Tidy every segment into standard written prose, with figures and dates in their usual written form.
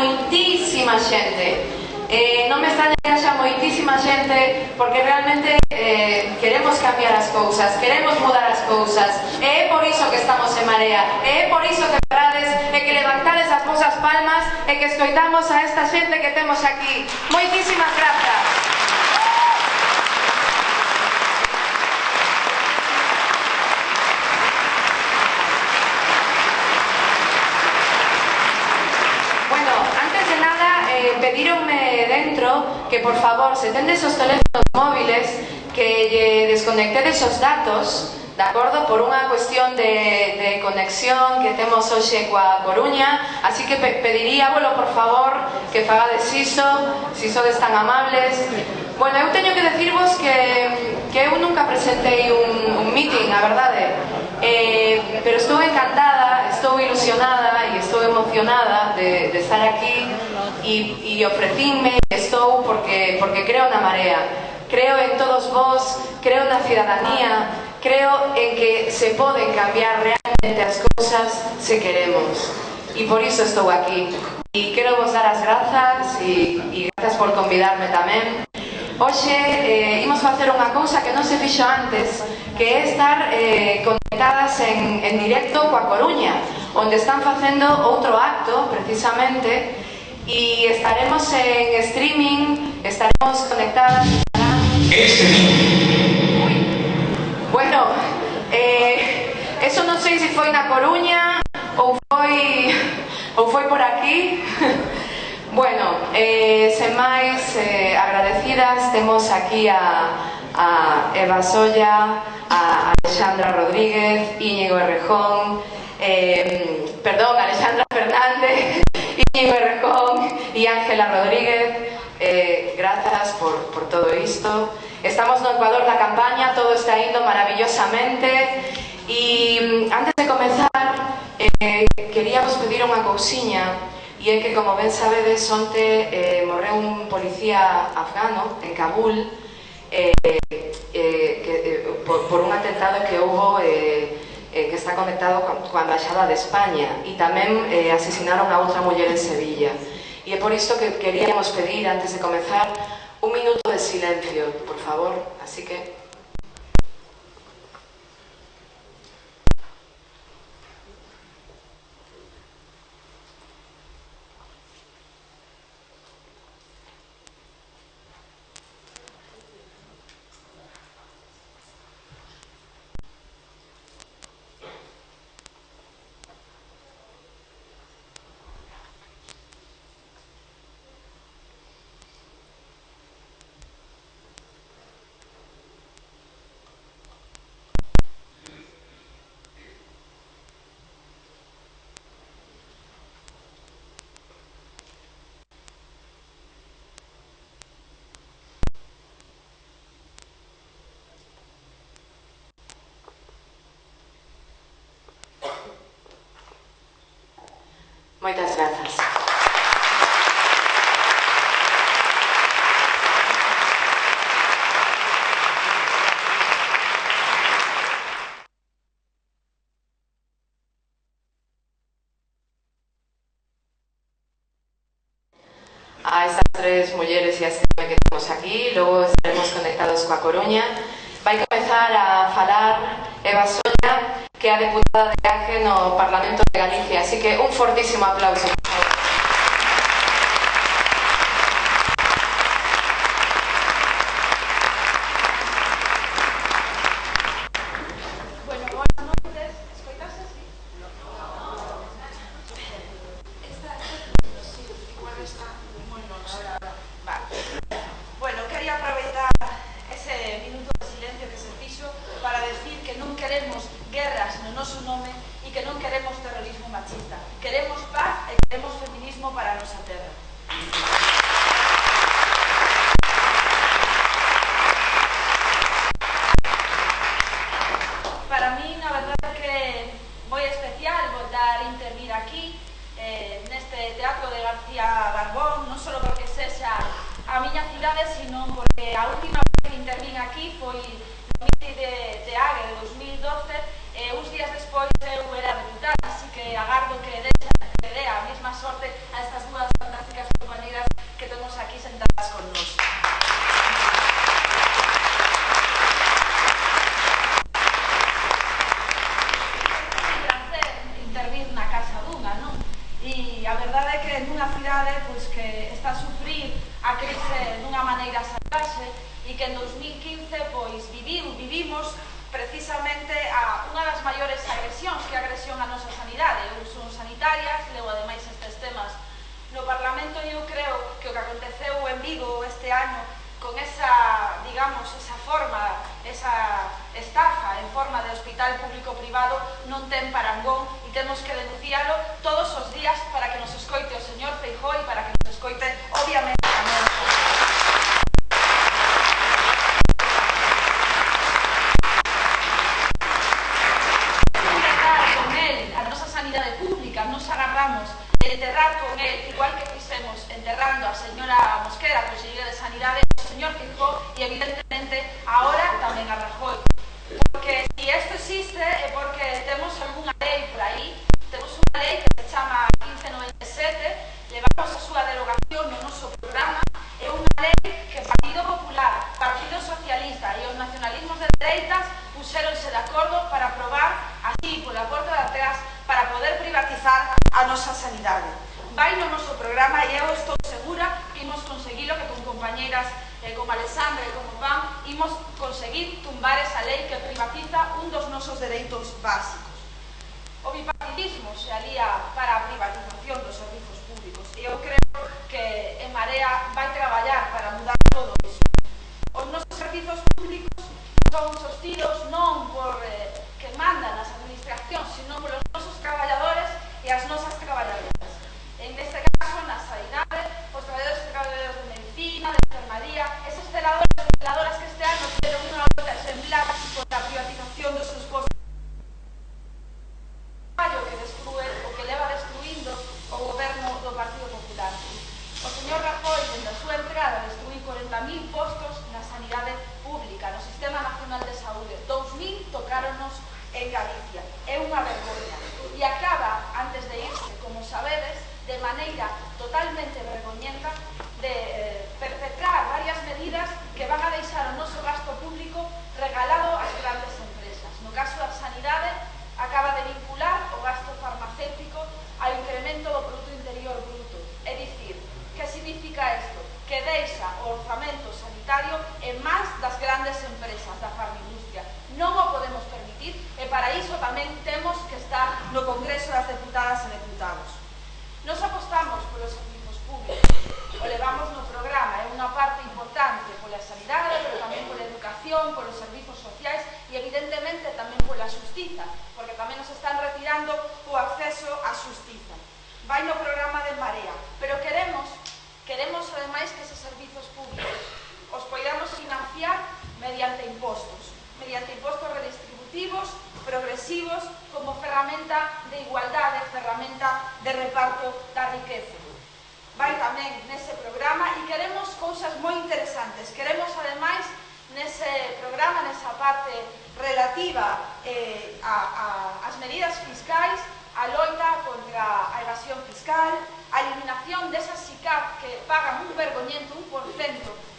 moitísima xente. Non me extraña que haxa moitísima xente porque realmente queremos cambiar as cousas, queremos mudar as cousas, e é por iso que estamos en Marea, e é por iso que parades e que levantades as vosas palmas e que escoitamos a esta xente que temos aquí. Moitísimas grazas. Pedíronme dentro que, por favor, se tendes os teléfonos móviles, que lle desconectedes os datos, de acordo, por unha cuestión de conexión que temos hoxe coa Coruña, así que pediríavolo, por favor, que fagades iso, se sodes tan amables. Bueno, eu teño que decirvos que eu nunca presentei un meeting, a verdade, pero estou encantada, estou ilusionada e estou emocionada de estar aquí e ofrecínme, estou porque creo na Marea, creo en todos vós, creo na cidadanía, creo en que se poden cambiar realmente as cousas se queremos, e por iso estou aquí. E quero vos dar as grazas e grazas por convidarme tamén. Hoxe imos facer unha cousa que non se fixo antes, que é estar conectadas en directo coa Coruña, onde están facendo outro acto, precisamente, e estaremos en streaming, estaremos conectadas. Bueno, eso non sei se foi na Coruña ou foi por aquí. Bueno, sen máis, agradecidas, temos aquí a Eva Solla, a Alexandra Rodríguez, Íñigo Errejón, Alexandra Fernández, Íñigo Errejón e Ángela Rodríguez. Grazas por todo isto. Estamos no Ecuador da campaña, todo está indo maravillosamente. E antes de comenzar, queríamos pedir unha cousiña, e é que, como ben sabedes, onte morreu un policía afgano en Kabul por un atentado que houbo que está conectado coa Embaixada de España, e tamén asesinaron a outra muller en Sevilla. E é por isto que queríamos pedir, antes de comenzar, un minuto de silencio, por favor. Así que... Moitas grazas. A estas tres mulleres e a este home que temos aquí, logo estaremos conectados coa Coruña. Vai comezar a falar Eva Solla, que é a deputada de AGE no Parlamento de Galicia, así que un fortísimo aplauso. Bueno, buenas noches. ¿Escoitase así? Igual está moi longe. Vale. Bueno, quería aproveitar ese minuto de silencio que se fixo para decir que non queremos guerras no noso nome e que non queremos terrorismo machista. Queremos paz e queremos feminismo para a nosa terra. Para mí, na verdade, que moi especial voltar a intervir aquí neste teatro de García Barbón, non só porque sexa a miña cidade, sino porque a última vez que intervín aquí foi no miti de AGE de 2012, uns días despois eu era deputada, así que agardo que dé a mesma sorte a estas dúas nunha cidade que está a sufrir a crise dunha maneira salvaxe e que en 2015 vivimos precisamente unha das maiores agresións, que é a agresión á nosa sanidade. Eu son sanitaria, leo ademais estes temas no Parlamento e eu creo que o que aconteceu en Vigo este ano con esa, digamos, esa forma, esa estafa en forma de hospital público-privado non ten parangón e temos que denuncialo todos os días para que nos escoite o señor Feijóo e para que nos escoite, obviamente, tamén pública, nos agarramos de enterrar con él, igual que fixemos enterrando a señora Mosquera, conselleira de Sanidade, o señor Feijóo e evidentemente ahora tamén a Rajoy. Porque se isto existe é porque temos algunha lei por aí, temos unha lei que se chama 1597, levamos a súa derogación no noso programa, é unha lei que Partido Popular, Partido Socialista e os nacionalismos de dereitas puxéronse de acordo para aprobar así pola porta de atrás para poder privatizar a nosa sanidade. Vai no noso programa e eu estou segura que imos conseguilo, que con compañeiras como Alexandra e como Pam imos conseguir tumbar esa lei que privatiza un dos nosos dereitos básicos. O bipartidismo se alía para a privatización dos servizos públicos e eu creo que en Marea vai traballar para mudar todo iso. Os nosos servizos públicos son sostidos non por que mandan as administracións, sino polos nosos traballadores e as nosas traballadoras. En este caso, na sanidade, os traballadores e traballadoras de medicina, de enfermaría, esos celadores e celadoras que este ano tiveron unha luta exemplar por a privatización dos seus postos que destrue o que leva destruindo o goberno do Partido Popular. O señor Rajoy, dende a súa entrada, destruí 40.000 postos na sanidade pública, no Sistema Nacional de Saúde. 2.000 tocáronos en Galicia. É unha vergoña. E acaba, antes de irse, como sabedes, de maneira totalmente vergoñenta, de perpetrar varias medidas que van a deixar o noso gasto público regalado ás grandes empresas. No caso da sanidade, acaba de vincular o gasto farmacéutico ao incremento do Produto Interior Bruto. É dicir, que significa isto? Que deixa o orzamento sanitario en mans das grandes empresas da farmaindustria. Non o podemos permitir e para iso tamén temos que estar no Congreso das Deputadas e Deputados. Nos apostamos polos servizos públicos, o levamos no programa, é unha parte importante pola sanidade, pero tamén pola educación, polos servizos sociais e evidentemente tamén pola xustiza, porque tamén nos están retirando o acceso á xustiza. Vai no programa de Marea, pero queremos ademais que esos servizos públicos os poidamos financiar mediante impostos redistributivos, progresivos, como ferramenta de igualdade, ferramenta de reparto da riqueza. Vai tamén nese programa e queremos cousas moi interesantes. Queremos ademais nese programa, nesa parte relativa ás medidas fiscais, a loita contra a evasión fiscal, a eliminación desas SICAP que pagan un vergoñento 1%,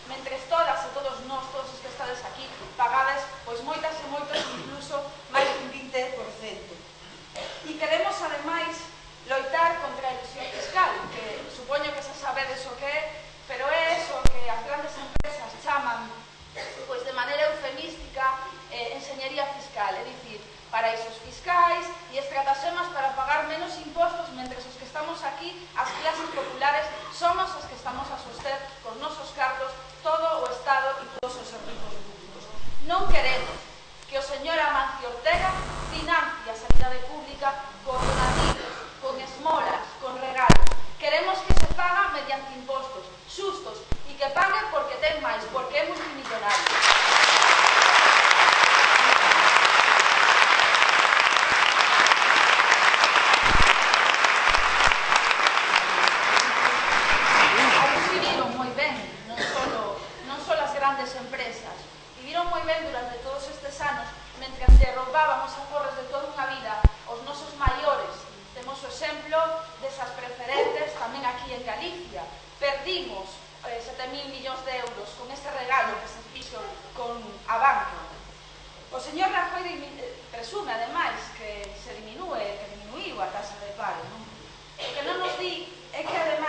mentres todas e todos nós, todos os que estades aquí, pagades, pois moitas e moitos, incluso máis dun 20%. E queremos, ademais, loitar contra a ilusión fiscal, que supoño que xa sabedes o que é, pero é eso que as grandes empresas chaman, pois de maneira eufemística, enxeñería fiscal, é dicir, paraísos fiscais e estrataxemas para pagar menos impostos, mentres os que estamos aquí, as clases populares, somos os que estamos a soster con nosos cargos todo o Estado e todos os servizos públicos. Non queremos que o señor Amancio Ortega financie a sanidade pública con donativos, con esmolas, con regalos. Queremos que se paga mediante impostos xustos e que paguen porque ten máis, porque é multimillonario. Empresas. Viviron moi ben durante todos estes anos, mentre derroubábamos a forres de toda unha vida os nosos maiores. Temos o exemplo desas preferentes tamén aquí en Galicia. Perdimos 7.000 millóns de euros con ese regalo que se fixo con a banca. O señor Rajoy presume, ademais, que se diminuiu a taxa de paro, non? O que non nos di é que, ademais,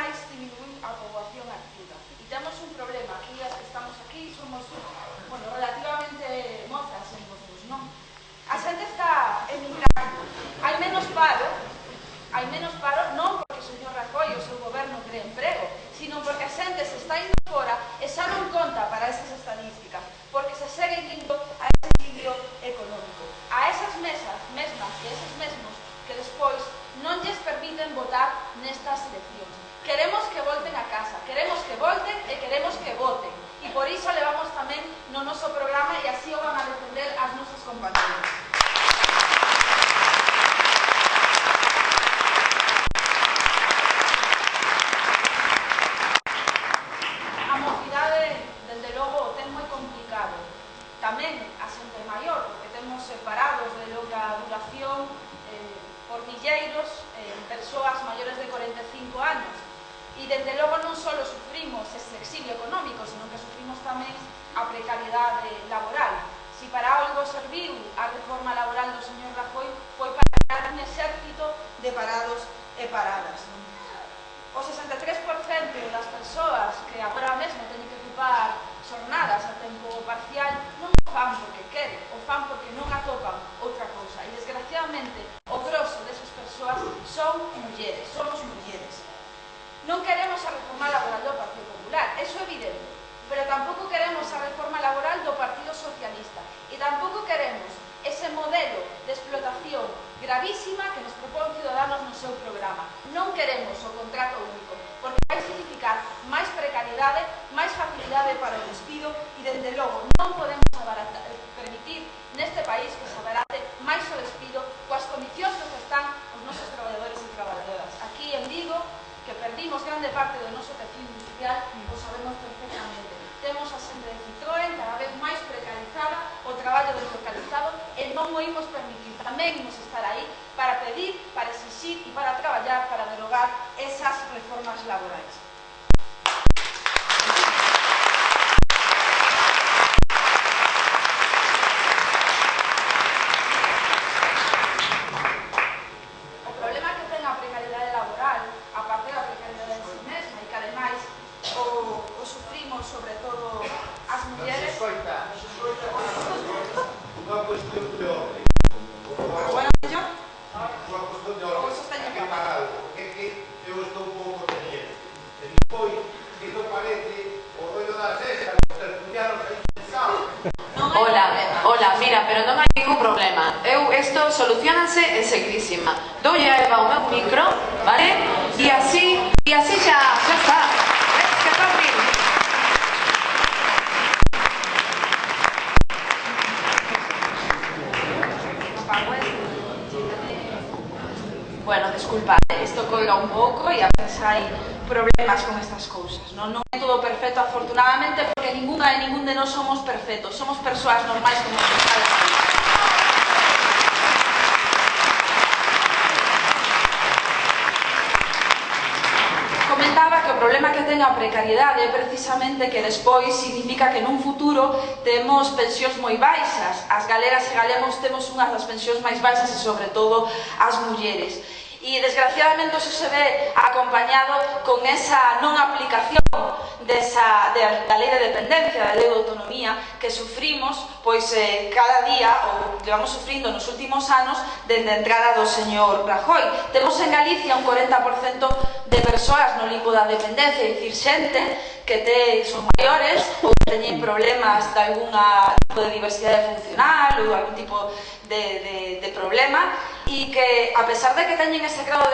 está indo fora e xa non conta para esas estadísticas, porque se seguen indo a ese equilibrio económico, a esas mesmas e eses mesmos que despois non lles permiten votar nestas eleccións. Queremos que volten a casa, queremos que volten e queremos que voten. E por iso levamos tamén no noso programa e así o van a defender as nosas compañeras. A mocidade, dende logo, o ten moi complicado. Tamén a xente maior, porque temos parados de longa duración por milleiros, persoas maiores de 45 anos. E dende logo non só sufrimos ese exilio económico, senón que sufrimos tamén a precariedade laboral. Si para algo serviu a reforma laboral do señor Rajoy, foi para crear un exército de parados e paradas. O 63% das persoas que agora mesmo teñen que ocupar xornadas a tempo parcial non o fan porque queren, o fan porque non atopan outra cousa. E desgraciadamente o grosso desas persoas son mulleres, somos mulleres. Non queremos a reforma laboral do Partido Popular, eso é evidente, pero tampouco queremos a reforma laboral do Partido Socialista e tampouco queremos ese modelo de explotación gravísima que nos propón Ciudadanos no seu programa. Non queremos o contrato único, porque vai significar máis precariedade, máis facilidade para o despido e, dende logo, non podemos permitir neste país que se abarate máis o despido coas condicións que están os nosos traballadores e traballadoras. Aquí en Vigo, que perdimos grande parte do noso tecido industrial, o sabemos perfectamente. Temos a xente de Citroën cada vez máis precarizada, o traballo deslocalizado, e non o imos permitir. Tamén imos estar aí para pedir, para exixir e para traballar para derogar esas reformas laborais. Hola, mira, pero non hai ningún problema. Isto solucionase enseguidísima. Doulle a Eva o meu micro, vale? E así xa está. Ves que fácil. Bueno, disculpa, isto colga un pouco e a veces hai problemas con estas cousas, non é todo perfecto, afortunadamente, porque ninguna e ningún de nós somos perfectos, somos persoas normais como os demais. Comentaba que o problema que ten a precariedade é precisamente que despois significa que nun futuro temos pensións moi baixas. As galegas e galegos temos unhas das pensións máis baixas e, sobre todo, as mulleres. E, desgraciadamente, iso se ve acompañado con esa non aplicación da lei de dependencia, da lei de autonomía, que sufrimos cada día, ou levamos sufrindo nos últimos anos, desde a entrada do señor Rajoy. Temos en Galicia un 40% de persoas no limbo da dependencia, é dicir, xente que son maiores ou que teñen problemas de alguna tipo de diversidade funcional ou algún tipo de problema, e que, a pesar de que teñen ese grado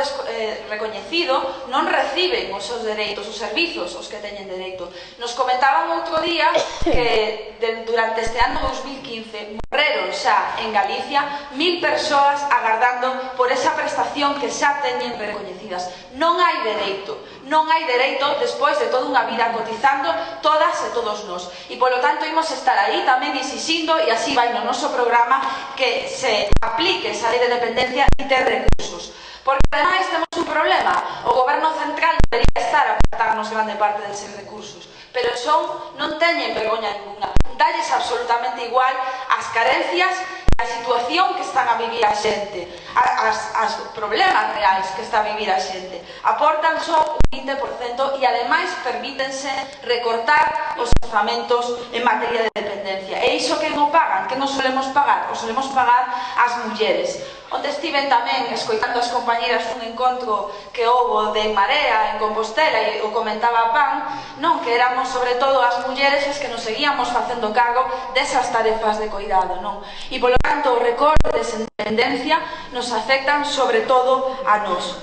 recoñecido, non reciben os seus dereitos, os servizos os que teñen dereito. Nos comentaban outro día que durante este ano 2015 morreron xa en Galicia 1000 persoas agardando por esa prestación que xa teñen recoñecidas. Non hai dereito despois de toda unha vida cotizando todas e todos nós. E, polo tanto, imos estar aí tamén exixindo, e así vai no noso programa, que se aplique esa lei de dependencia e ter recursos. Porque, ademais, temos un problema. O goberno central debería estar a aportarnos grande parte deses recursos, pero non teñen vergoña ninguna. Dalles absolutamente igual as carencias e a situación que están a vivir a xente, as problemas reais que está a vivir a xente. Aportan só 20% e ademais permítense recortar os orzamentos en materia de dependencia. E iso que non pagan, que non solemos pagar? O solemos pagar as mulleres. Onde estiven tamén escoitando as compañeras un encontro que houbo de Marea en Compostela e o comentaba Pan, non, que éramos sobre todo as mulleres as que nos seguíamos facendo cargo desas tarefas de cuidado, non? E polo tanto os recortes en dependencia nos afectan sobre todo a nós.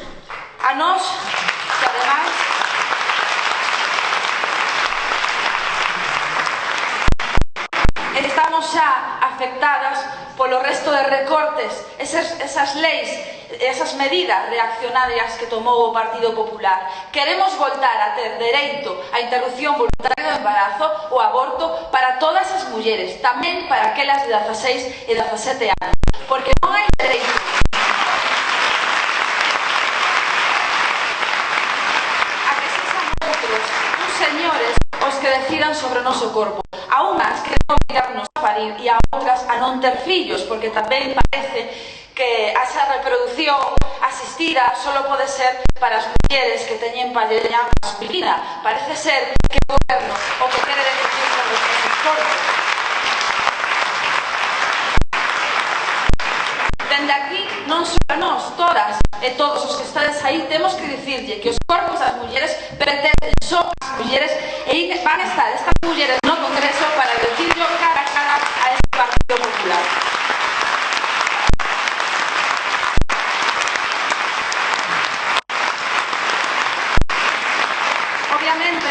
A nós, que ademais estamos xa afectadas polo resto de recortes, esas leis, esas medidas reaccionarias que tomou o Partido Popular. Queremos voltar a ter dereito á interrupción voluntaria do embarazo, o aborto, para todas as mulleres, tamén para aquelas de 16 e 17 anos, porque non hai dereito a que sexan outros, uns señores, os que decidan sobre o noso corpo. A unhas que non obrigarnos a parir e a outras a non ter fillos, porque tamén parece que esa reproducción asistida só pode ser para as mulleres que teñen parella masculina. Parece ser que o goberno o que quere decidir sobre os nosos corpos. Dende aquí, non só nós, todas e todos os que estades aí, temos que dicirlle que os corpos das mulleres pertencen só ás mulleres e van a estar estas mulleres no Congreso para decirlo cara a cara a este Partido Popular. Obviamente,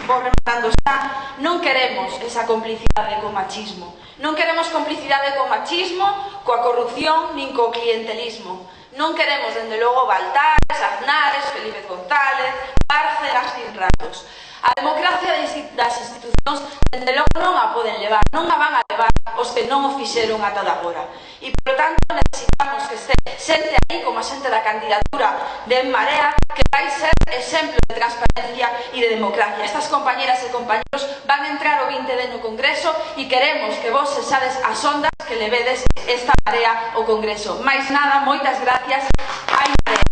vou rematando xa, non queremos esa complicidade co machismo. Non queremos complicidade co machismo, coa corrupción, nin co clientelismo. Non queremos, dende logo, Baltares, Aznares, Felipe González, Bárcenas nin Ratos. A democracia das institucións, dende logo, non a poden levar, non a van a levar os que non o fixeron ata de agora. E, por tanto, necesitamos que este xente aí, como a xente da candidatura de En Marea, que vai ser exemplo de transparencia e de democracia. Estas compañeras e compañeros van a entrar o 20 no Congreso e queremos que vos sexades as ondas que levedes esta Marea ao Congreso. Mais nada, moitas gracias. Hai Marea.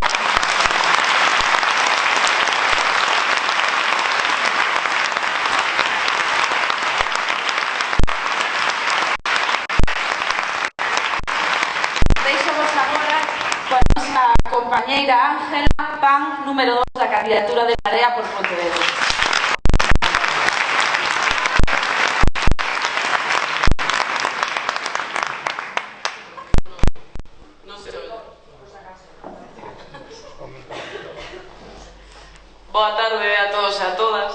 Compañeira Ángela Pan, número 2 da candidatura de Marea por Pontevedra. Boa tarde a todos e a todas.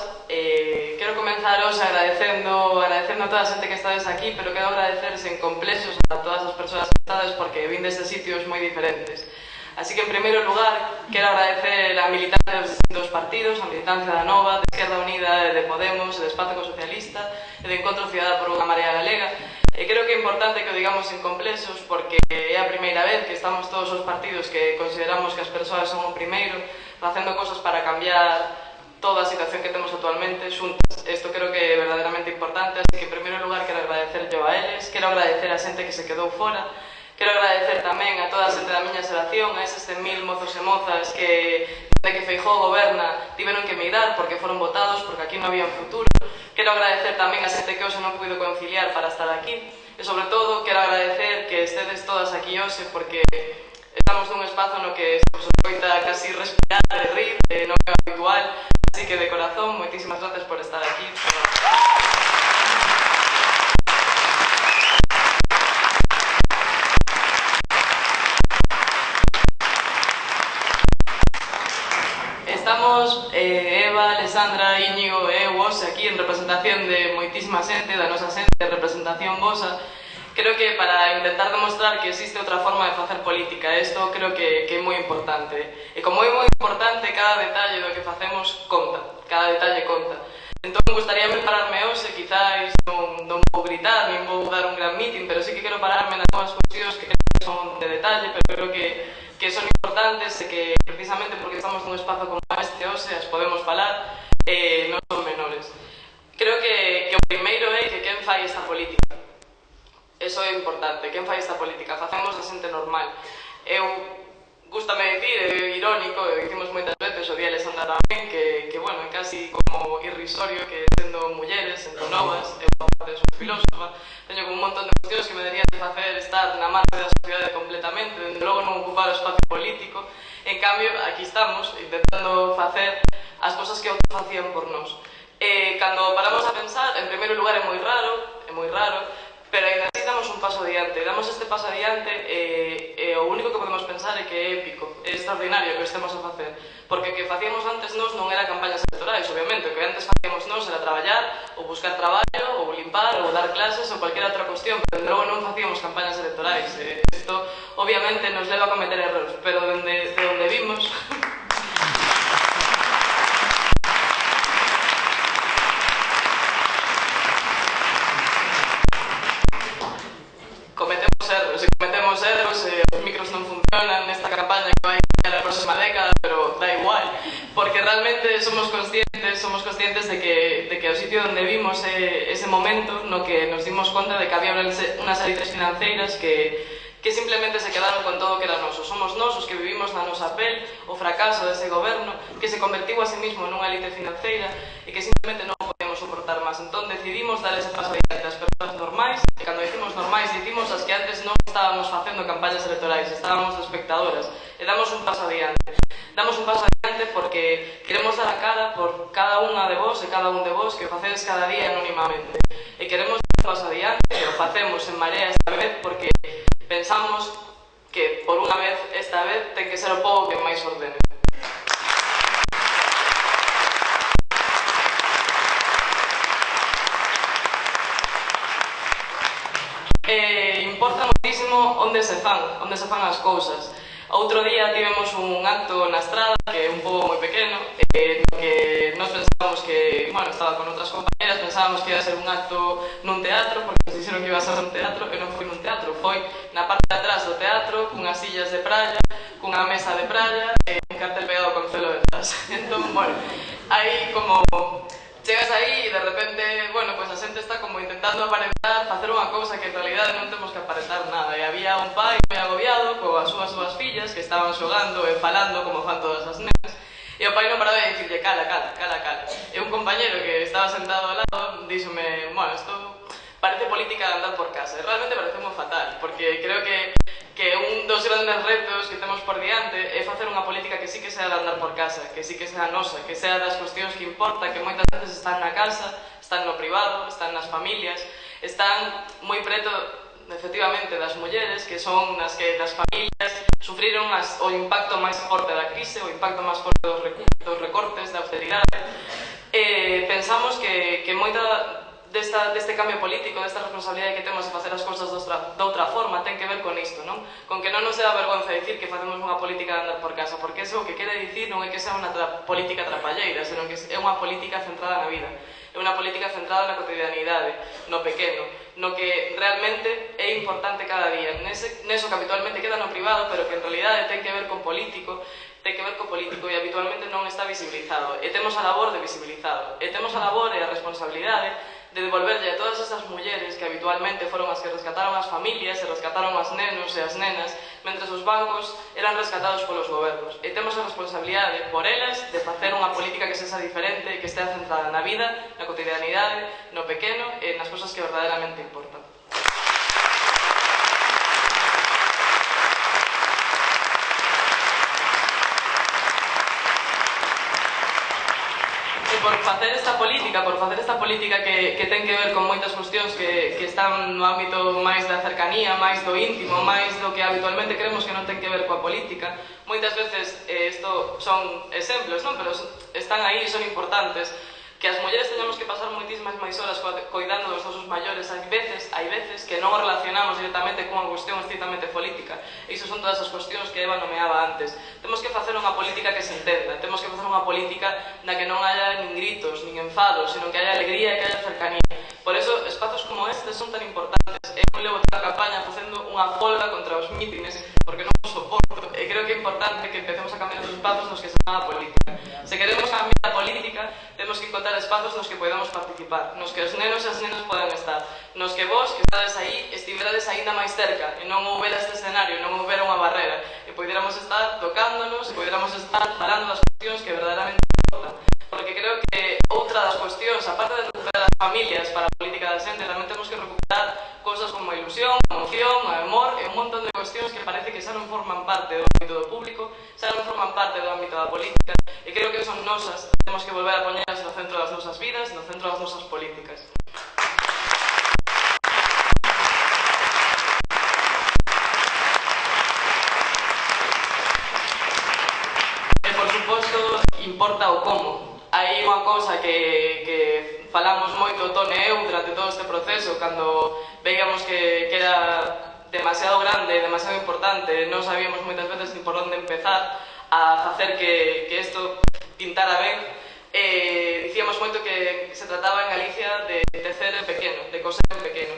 Quero comenzar hoxe agradecendo a toda a xente que estades aquí, pero quero agradecer sen complexos a todas as persoas que estades porque vindes de sitios moi diferentes. Así que, en primeiro lugar, quero agradecer a militancia dos distintos partidos, a militancia da Nova, de Esquerda Unida, de Podemos, de Espazo Ecosocialista e de Encontro Cidadá por unha Marea Galega. Creo que é importante que o digamos en complexos porque é a primeira vez que estamos todos os partidos que consideramos que as persoas son o primeiro facendo cosas para cambiar toda a situación que temos actualmente xuntas. Isto creo que é verdadeiramente importante, así que, en primeiro lugar, quero agradecerlle a eles, quero agradecer a xente que se quedou fora. Quero agradecer tamén a toda a xente da miña xeración, a eses 100.000 mozos e mozas que, desde que Feijóo goberna, tiveron que emigrar porque foron votados, porque aquí non había futuro. Quero agradecer tamén a xente que hoxe non puido conciliar para estar aquí. E, sobre todo, quero agradecer que estedes todas aquí hoxe porque estamos nun espazo no que se os escoita casi respirar e rir, non é habitual. Así que, de corazón, moitísimas gracias por estar aquí. Estamos Eva, Alessandra, Íñigo e eu hoxe aquí en representación de moitísima xente, da nosa xente, de representación vosa. Creo que para intentar demostrar que existe outra forma de facer política, isto creo que é moi importante. E como é moi importante, cada detalle do que facemos conta, cada detalle conta. Entón, gustaría pararme hoxe, quizáis non vou gritar, nin vou dar un gran meeting, pero sí que quero pararme nas novas cuestións que creo que son de detalle, pero creo que son importantes e que precisamente porque estamos nun espazo como este hoxe as podemos falar non son menores. Creo que o primeiro é que quen fai esta política. Eso é importante, quen fai esta política. Facemos a xente normal. Eu Gústame dicir, é irónico, dicimos moitas veces o día Alexandra tamén, que bueno, é casi como irrisorio que sendo mulleres, sendo novas, eu aparte sou filósofa, teño como un montón de cuestións que me deberían de facer estar na marca da sociedade completamente, dende logo non ocupar o espacio político. En cambio, aquí estamos, intentando facer as cosas que outros facían por nós. Cando paramos a pensar, en primeiro lugar é moi raro, pero ainda así damos un paso adiante. Damos este paso adiante e o único que podemos pensar é que é épico, é extraordinario que o estemos a facer. Porque o que facíamos antes nós non era campañas electorais, obviamente. O que antes facíamos nós era traballar, ou buscar traballo, ou limpar, ou dar clases, ou cualquier outra cuestión, pero logo non facíamos campañas electorais. Isto, obviamente, nos leva a cometer erros, pero de onde vimos... cometemos erros, os micros non funcionan nesta campaña que vai a próxima década, pero da igual, porque realmente somos conscientes de que o sitio onde vimos ese momento no que nos dimos conta de que había unhas élites financeiras que simplemente se quedaron con todo o que era noso. Somos nós os que vivimos na nosa pel o fracaso dese goberno que se convertiu a sí mismo nunha élite financiera e que simplemente non podemos soportar máis. Entón decidimos dar ese paso adiante ás persoas normais, e cando decimos normais, dicimos as que antes non estábamos facendo campañas electorais, estábamos de espectadoras, e damos un paso adiante. Damos un paso adiante porque queremos dar a cara por cada unha de vos e cada un de vos que o facedes cada día anónimamente. E queremos dar un paso adiante, e o facemos en Marea esta vez porque pensamos que, por unha vez, esta vez, ten que ser o pobo que máis ordene. Importa moitísimo onde se fan as cousas. Outro día tivemos un acto na Estrada, que é un pobo moi pequeno, que nós pensábamos que, bueno, estaba con outras compañeras, pensábamos que ia ser un acto nun teatro, porque nos dixeron que iba a ser un teatro, e non foi nun teatro, foi na parte de atrás do teatro, cunhas sillas de praia, cunha mesa de praia, e un cartel pegado con celo detrás. Entón, bueno, aí como... chegas aí e de repente, bueno, pues a xente está como intentando aparentar, facer unha cousa que en realidade non temos que aparentar nada. E había un pai moi agobiado coas súas fillas que estaban xogando e falando como fan todas as nenas. E o pai non paraba de dicirlle cala. E un compañero que estaba sentado ao lado díxome, bueno, isto parece política de andar por casa. E realmente parece moi fatal, porque creo que un dos grandes retos que temos por diante é facer unha política que sí que sea de andar por casa, que sí que sea nosa, que sea das cuestións que importa, que moitas veces están na casa, están no privado, están nas familias, están moi preto, efectivamente, das mulleres, que son nas que das familias sufriron o impacto máis forte da crise, o impacto máis forte dos recortes, da austeridade. Pensamos que moita deste cambio político, desta responsabilidade que temos de facer as cousas de outra forma, ten que ver con isto, non? Con que non nos dá vergonza dicir que facemos unha política de andar por casa, porque iso o que quere dicir non é que sea unha política trapalleira, senón que é unha política centrada na vida, é unha política centrada na cotidianidade, no pequeno, no que realmente é importante cada día, neso que habitualmente queda no privado, pero que en realidade ten que ver con político, e habitualmente non está visibilizado, e temos a labor de visibilizado, e temos a labor e a responsabilidade de devolverlle a todas esas mulleres que habitualmente foron as que rescataron as familias e rescataron as nenos e as nenas, mentres os bancos eran rescatados polos gobernos. E temos a responsabilidade por elas de facer unha política que sexa diferente e que estea centrada na vida, na cotidianidade, no pequeno e nas cousas que verdadeiramente importan. Por facer esta política que ten que ver con moitas cuestións que están no ámbito máis da cercanía, máis do íntimo, máis do que habitualmente creemos que non ten que ver coa política. Moitas veces isto son exemplos, non? Pero están aí e son importantes. Que as mulleres teñamos que pasar moitísimas máis horas coidando dos nosos maiores, hai veces que non o relacionamos directamente cunha cuestión estrictamente política. Iso son todas as cuestións que Eva nomeaba antes. Temos que facer unha política que se entenda, temos que facer unha política na que non haya nin gritos, nin enfados, sino que haya alegría e que haya cercanía. Por eso, espazos como este son tan importantes. Eu levo toda a campaña facendo unha folga contra os mítines, porque non os soporto. E creo que é importante que empecemos a cambiar os espazos nos que se fan a política. Se queremos cambiar a política, temos que encontrar espazos nos que podamos participar, nos que os nenos e as nenas podan estar, nos que vos, que estades aí, estiverades aínda máis cerca, e non houbera este escenario, non houbera unha barrera. E poidéramos estar tocándonos, e poidéramos estar falando das cuestións que verdadeiramente importan. Porque creo que outra das cuestións, aparte de recuperar as familias para a política da xente, tamén temos que recuperar cousas como a ilusión, a emoción, o amor, e un montón de cuestións que parece que xa non forman parte do ámbito do público, xa non forman parte do ámbito da política, e creo que son nosas, temos que volver a poñelas no centro das nosas vidas, no centro das nosas políticas. E, por suposto, importa o como. Hai unha cousa que falamos moito Tone e eu durante todo este proceso, cando veíamos que era demasiado grande, demasiado importante, non sabíamos moitas veces ni por onde empezar a facer que isto pintara ben. Dicíamos moito que se trataba en Galicia de tecer en pequeno, de coser en pequeno.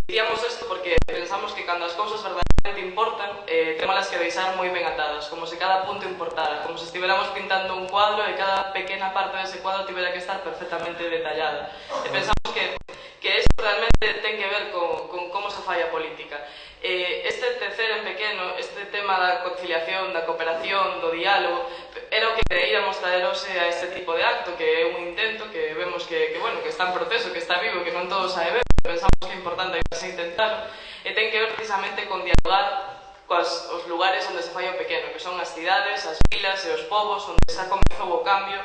Dicíamos isto porque pensamos que cando as cousas verdadeiramente importan, témolas que deixar moi ben atadas, como se cada punto importara, como se estiveramos pintando un cuadro e cada pequena parte dese cuadro tivera que estar perfectamente detallada. E pensamos que isto realmente ten que ver con como se fai a política. Este tecer en pequeno, este tema da conciliación, da cooperación, do diálogo, era o que íamos traer hoxe a este tipo de acto, que é un intento que vemos que está en proceso, que está vivo, que non todo sabe ben, pensamos que é importante intentarlo, e ten que ver precisamente con dialogar os lugares onde se fai o pequeno, que son as cidades, as vilas e os povos onde xa comezou o cambio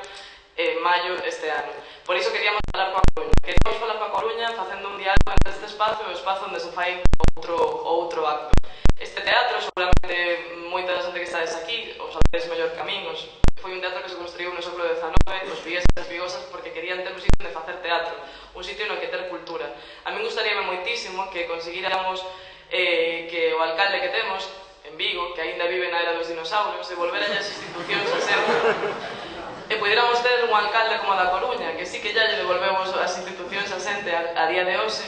en maio este ano. Por iso queríamos falar coa Coruña. Queríamos falar coa Coruña facendo un diálogo entre este espazo e o espazo onde se fai outro acto. Este teatro, seguramente moita da xente que estades aquí, os sabedes mellor que a min, foi un teatro que se construiu no século XIX, os vigueses e as vigosas, porque querían ter un sitio onde facer teatro, un sitio no que ter cultura. A min gustaríame moitísimo que conseguiramos que o alcalde que temos en Vigo, que aínda vive na era dos dinosaurios, e volver as institucións a ser, e pudiéramos ter un alcalde como a da Coruña, que sí que ya lle devolvemos as institucións a xente a día de hoxe.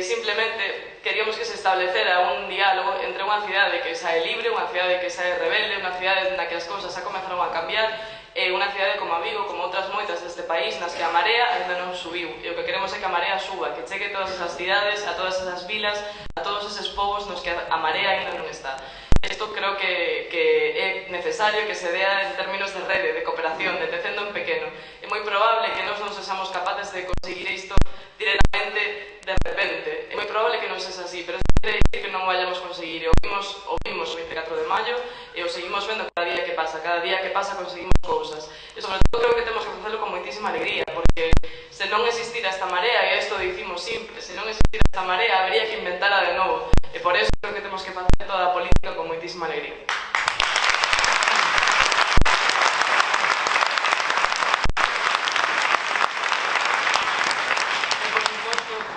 Simplemente queríamos que se establecera un diálogo entre unha cidade que xa é libre, unha cidade que xa é rebelde, unha cidade na que as cousas xa comezaron a cambiar, e unha cidade como a Vigo, como outras moitas deste país, nas que a marea ainda non subiu, e o que queremos é que a marea suba, que chegue a todas esas cidades, a todas esas vilas, a todos eses povos nos que a marea ainda non está. Isto creo que é necesario que se dea en términos de rede, de cooperación, de tecendo en pequeno. É moi probable que nós non sexamos capaces de conseguir isto directamente de repente. É moi probable que non sexa así, pero non quere dicir que non o vayamos conseguir. Ouvimos o 24 de maio e o seguimos vendo cada día que pasa conseguimos cousas. E sobre todo creo que temos que facelo con moitísima alegría, porque se non existira esta marea, e isto dicimos sempre, se non existira esta marea, habería que inventala de novo. E por eso creo que temos que facer toda a política con moitísima alegría.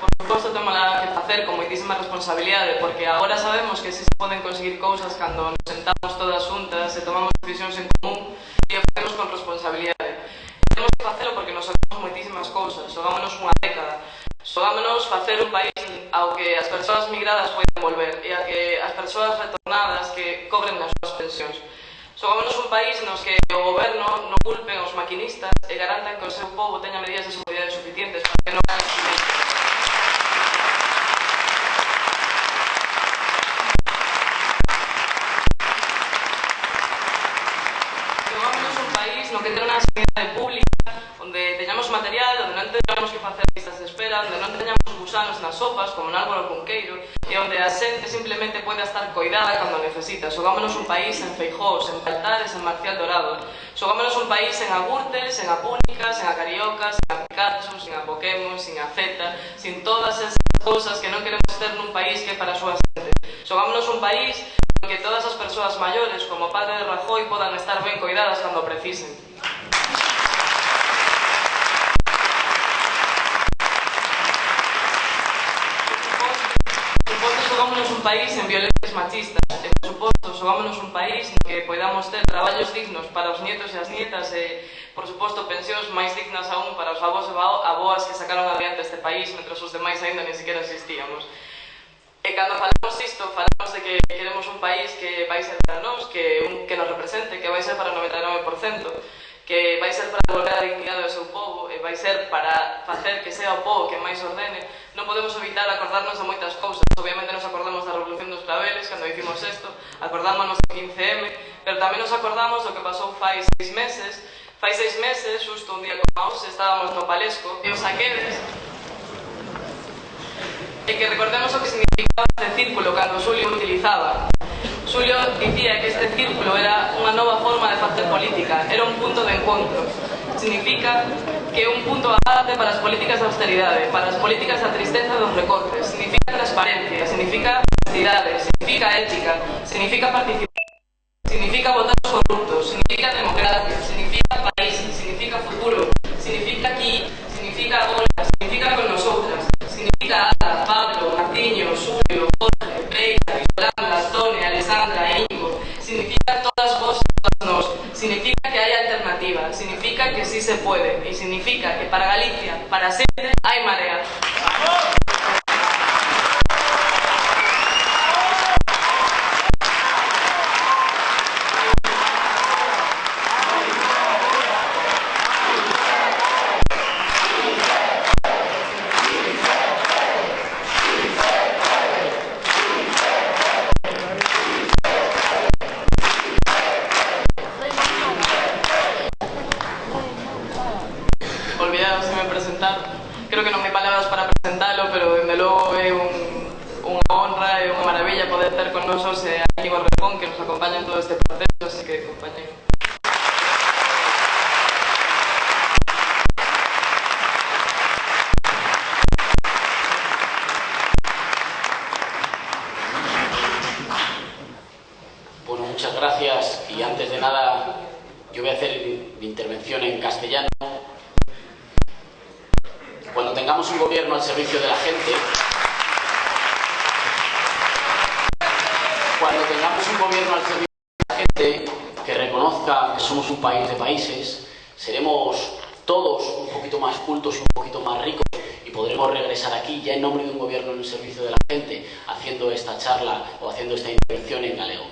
Por suposto, temos que facer con moitísima responsabilidade, porque agora sabemos que se poden conseguir cousas cando nos sentamos todas xuntas e tomamos decisións en común e o facemos con responsabilidade. Temos que facelo porque nos xogamos moitísimas cousas, xogámonos unha década. Xogámonos facer un país ao que as persoas migradas poden volver e a que as persoas retornadas que cobren as súas pensións. Xogámonos un país nos que o goberno non culpen aos maquinistas e garantan que o seu povo teña medidas de seguridade suficientes para que non hagan accidentes. Xogámonos un país no que ten unha sanidade pública onde teñamos material, onde non teñamos que facer listas de espera, onde non teñamos gusanos nas sopas, como en Álvaro Cunqueiro, e onde a xente simplemente poida estar coidada cando necesita. Xogámonos un país en Feijóo, en Baltares, en Marcial Dorado. Xogámonos un país en Agurtes, en Apúnicas, en A Carioca, en A Pikachu, en A Pokémon, sin A Zeta, sin todas esas cousas que non queremos ter nun país que é para a súa xente. Xogámonos un país en que todas as persoas maiores, como o padre de Rajoy, podan estar ben coidadas cando precisen. Xogámonos un país en violencias machistas e, por suposto, xogámonos un país en que podamos ter traballos dignos para os nietos e as nietas e, por suposto, pensións máis dignas aún para os avós e aboas que sacaron adiante este país mentre os demais aínda ni siquiera existíamos. E cando falamos isto, falamos de que queremos un país que vai ser para nós, que nos represente, que vai ser para o 99%, que vai ser para devolver a dignidade ao seu povo e vai ser para facer que sea o pobo que máis ordene, non podemos evitar acordarnos de moitas cousas. Obviamente nos acordamos da Revolución dos Claveles, cando hicimos isto, acordámonos do 15M, pero tamén nos acordamos do que pasou fai 6 meses. Fai 6 meses, xusto un día como hoxe, estábamos no Palesco, e os saquedes, e que recordemos o que significaba este círculo cando Xulio utilizaba. Xulio dicía que este círculo era unha nova forma de facer política, era un punto de encontro. Significa que é un punto aparte para as políticas de austeridade, para as políticas da tristeza dos recortes. Significa transparencia, significa honestidade, significa ética, significa participación, significa votar os corruptos, significa democracia, significa país, significa futuro, significa aquí, significa agora, significa con nosotras, significa Ada, Pablo, Martiño, Xulio, Jorge, Peira, Yolanda, Tone, Alessandra, Íñigo, significa todas vos e todas nós, significa que hai alternativa, significa que sí se puede, e significa que para Galicia, para sempre, hai marea. Creo que non hai palabras para presentalo, pero dende logo é unha honra e unha maravilla poder ter con nosos a Íñigo Errejón, que nos acompaña en todo este proceso, así que compañero. Bueno, muchas gracias, y antes de nada yo voy a hacer mi intervención en castellano. Cuando tengamos un gobierno al servicio de la gente, que reconozca que somos un país de países, seremos todos un poquito más cultos y un poquito más ricos, y podremos regresar aquí ya en nombre de un gobierno en el servicio de la gente, haciendo esta charla o haciendo esta intervención en galego.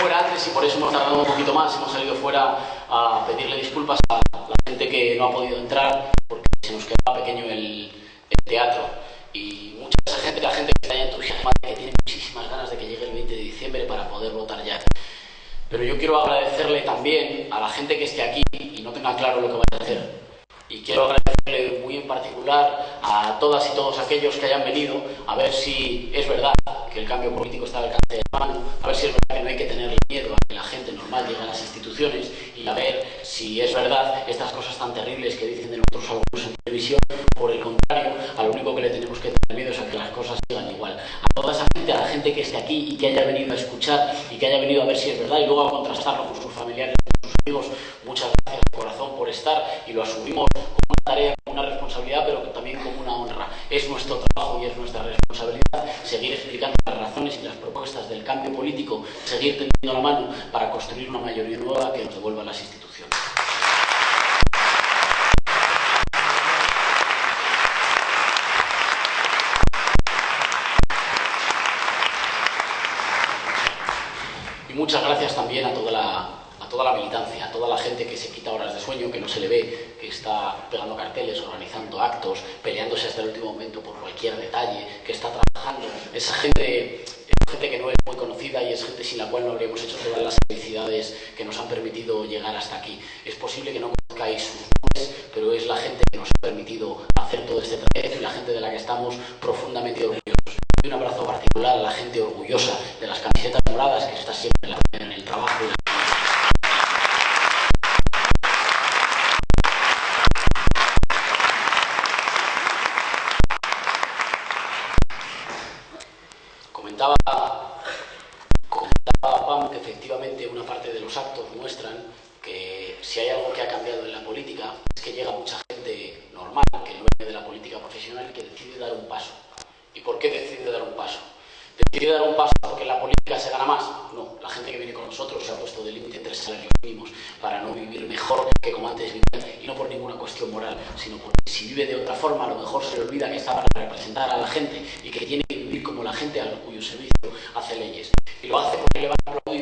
Antes, y por eso hemos tardado un poquito más, hemos salido fuera a pedirle disculpas a la gente que no ha podido entrar porque se nos quedaba pequeño el teatro, y mucha gente, la gente que está ya entusiasmada, que tiene muchísimas ganas de que llegue el 20 de diciembre para poder votar ya. Pero yo quiero agradecerle también a la gente que esté aquí y no tenga claro lo que va a hacer, y quiero agradecerle muy en particular a todas y todos aquellos que hayan venido a ver si es verdad que el cambio político está al alcance de la mano, a ver si es verdad que no hay que tenerle miedo a que la gente normal llegue a las instituciones, y a ver si es verdad estas cosas tan terribles que dicen de nosotros algunos en televisión. Por el contrario, a lo único que le tenemos que tener miedo es a que las cosas sigan igual. A toda esa gente, a la gente que esté aquí y que haya venido a escuchar y que haya venido a ver si es verdad y luego a contrastarlo con sus familiares, con sus amigos, muchas gracias de corazón por estar, y lo asumimos como una tarea, como una responsabilidad, pero también como una honra. Es nuestro trabajo y es nuestra responsabilidad seguir explicando las razones y las propuestas del cambio político, seguir tendiendo la mano para construir una mayoría nueva que nos devuelva las instituciones. Y muchas gracias también a toda la militancia, a toda la gente que se quita horas de sueño, que no se le ve, que está pegando carteles, organizando actos, peleándose hasta el último momento por cualquier detalle, que está trabajando. Esa gente que no es muy conocida y es gente sin la cual no habríamos hecho todas las felicidades que nos han permitido llegar hasta aquí. Es posible que no conozcáis sus nombres, pero es la gente que nos ha permitido hacer todo este trayecto y la gente de la que estamos profundamente orgullosos. Y un abrazo particular a la gente orgullosa de las camisetas moradas, que está siempre en el trabajo. Comentaba Pam que efectivamente una parte de los actos muestran que si hay algo que ha cambiado en la política es que llega mucha gente normal, que no viene de la política profesional y que decide dar un paso. ¿Y por qué decide dar un paso? ¿Decide dar un paso porque en la política se gana más? No, la gente que viene con nosotros se ha puesto de límite 3 salarios mínimos para no vivir mejor que como antes vivía, y no por ninguna cuestión moral, sino porque si vive de otra forma a lo mejor se le olvida que está para representar a la gente y que tiene que vivir como la gente a cuyo servicio hace leyes. Y lo hace porque le van a aplaudir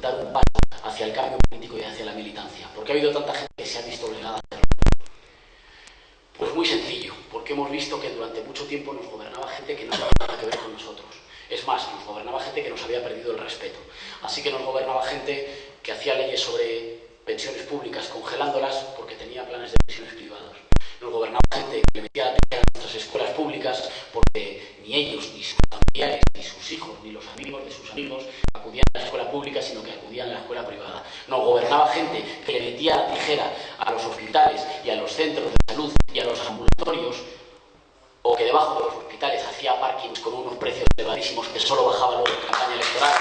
dar un paso hacia el cambio político y hacia la militancia? ¿Por qué ha habido tanta gente que se ha visto obligada a hacerlo? Pues muy sencillo, porque hemos visto que durante mucho tiempo nos gobernaba gente que no tenía nada que ver con nosotros. Es más, nos gobernaba gente que nos había perdido el respeto. Así que nos gobernaba gente que hacía leyes sobre pensiones públicas congelándolas porque tenía planes de pensiones privados. Nos gobernaba gente que le metía la tijera a nuestras escuelas públicas porque ni ellos, ni sus familiares, ni sus hijos, ni los amigos de sus amigos acudían a la escuela pública, sino que acudían a la escuela privada. Nos gobernaba gente que le metía la tijera a los hospitales y a los centros de salud y a los ambulatorios, o que debajo de los hospitales hacía parkings con unos precios elevadísimos que solo bajaban luego en campaña electoral.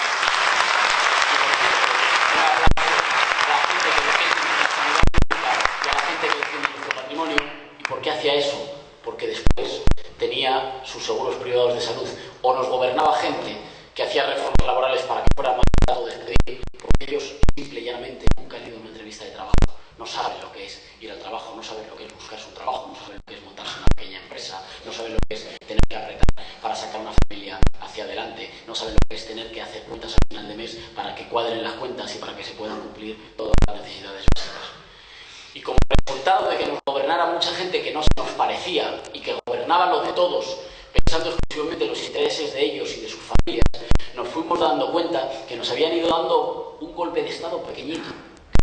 La gente que defiende nuestra sanidad pública y a la gente que defiende nuestro patrimonio. ¿Y por qué hacía eso? Porque después tenía sus seguros privados de salud. O nos gobernaba gente que hacía reformas laborales para que fuera más barato despedir, porque ellos simple y llanamente nunca han ido a una entrevista de trabajo. No saben lo que es ir al trabajo, no saben lo que es buscarse un trabajo, no saben lo que es montarse una pequeña empresa, no saben lo que es tener que apretar para sacar una familia hacia adelante, no saben lo que es tener que hacer cuentas al final de mes para que cuadren las cuentas y para que se puedan cumplir todas las necesidades básicas. Y como resultado de que nos gobernara mucha gente que no se nos parecía y que gobernaba lo de todos, pensando exclusivamente en los intereses de ellos y de sus familias, nos fuimos dando cuenta que nos habían ido dando un golpe de Estado pequeñito,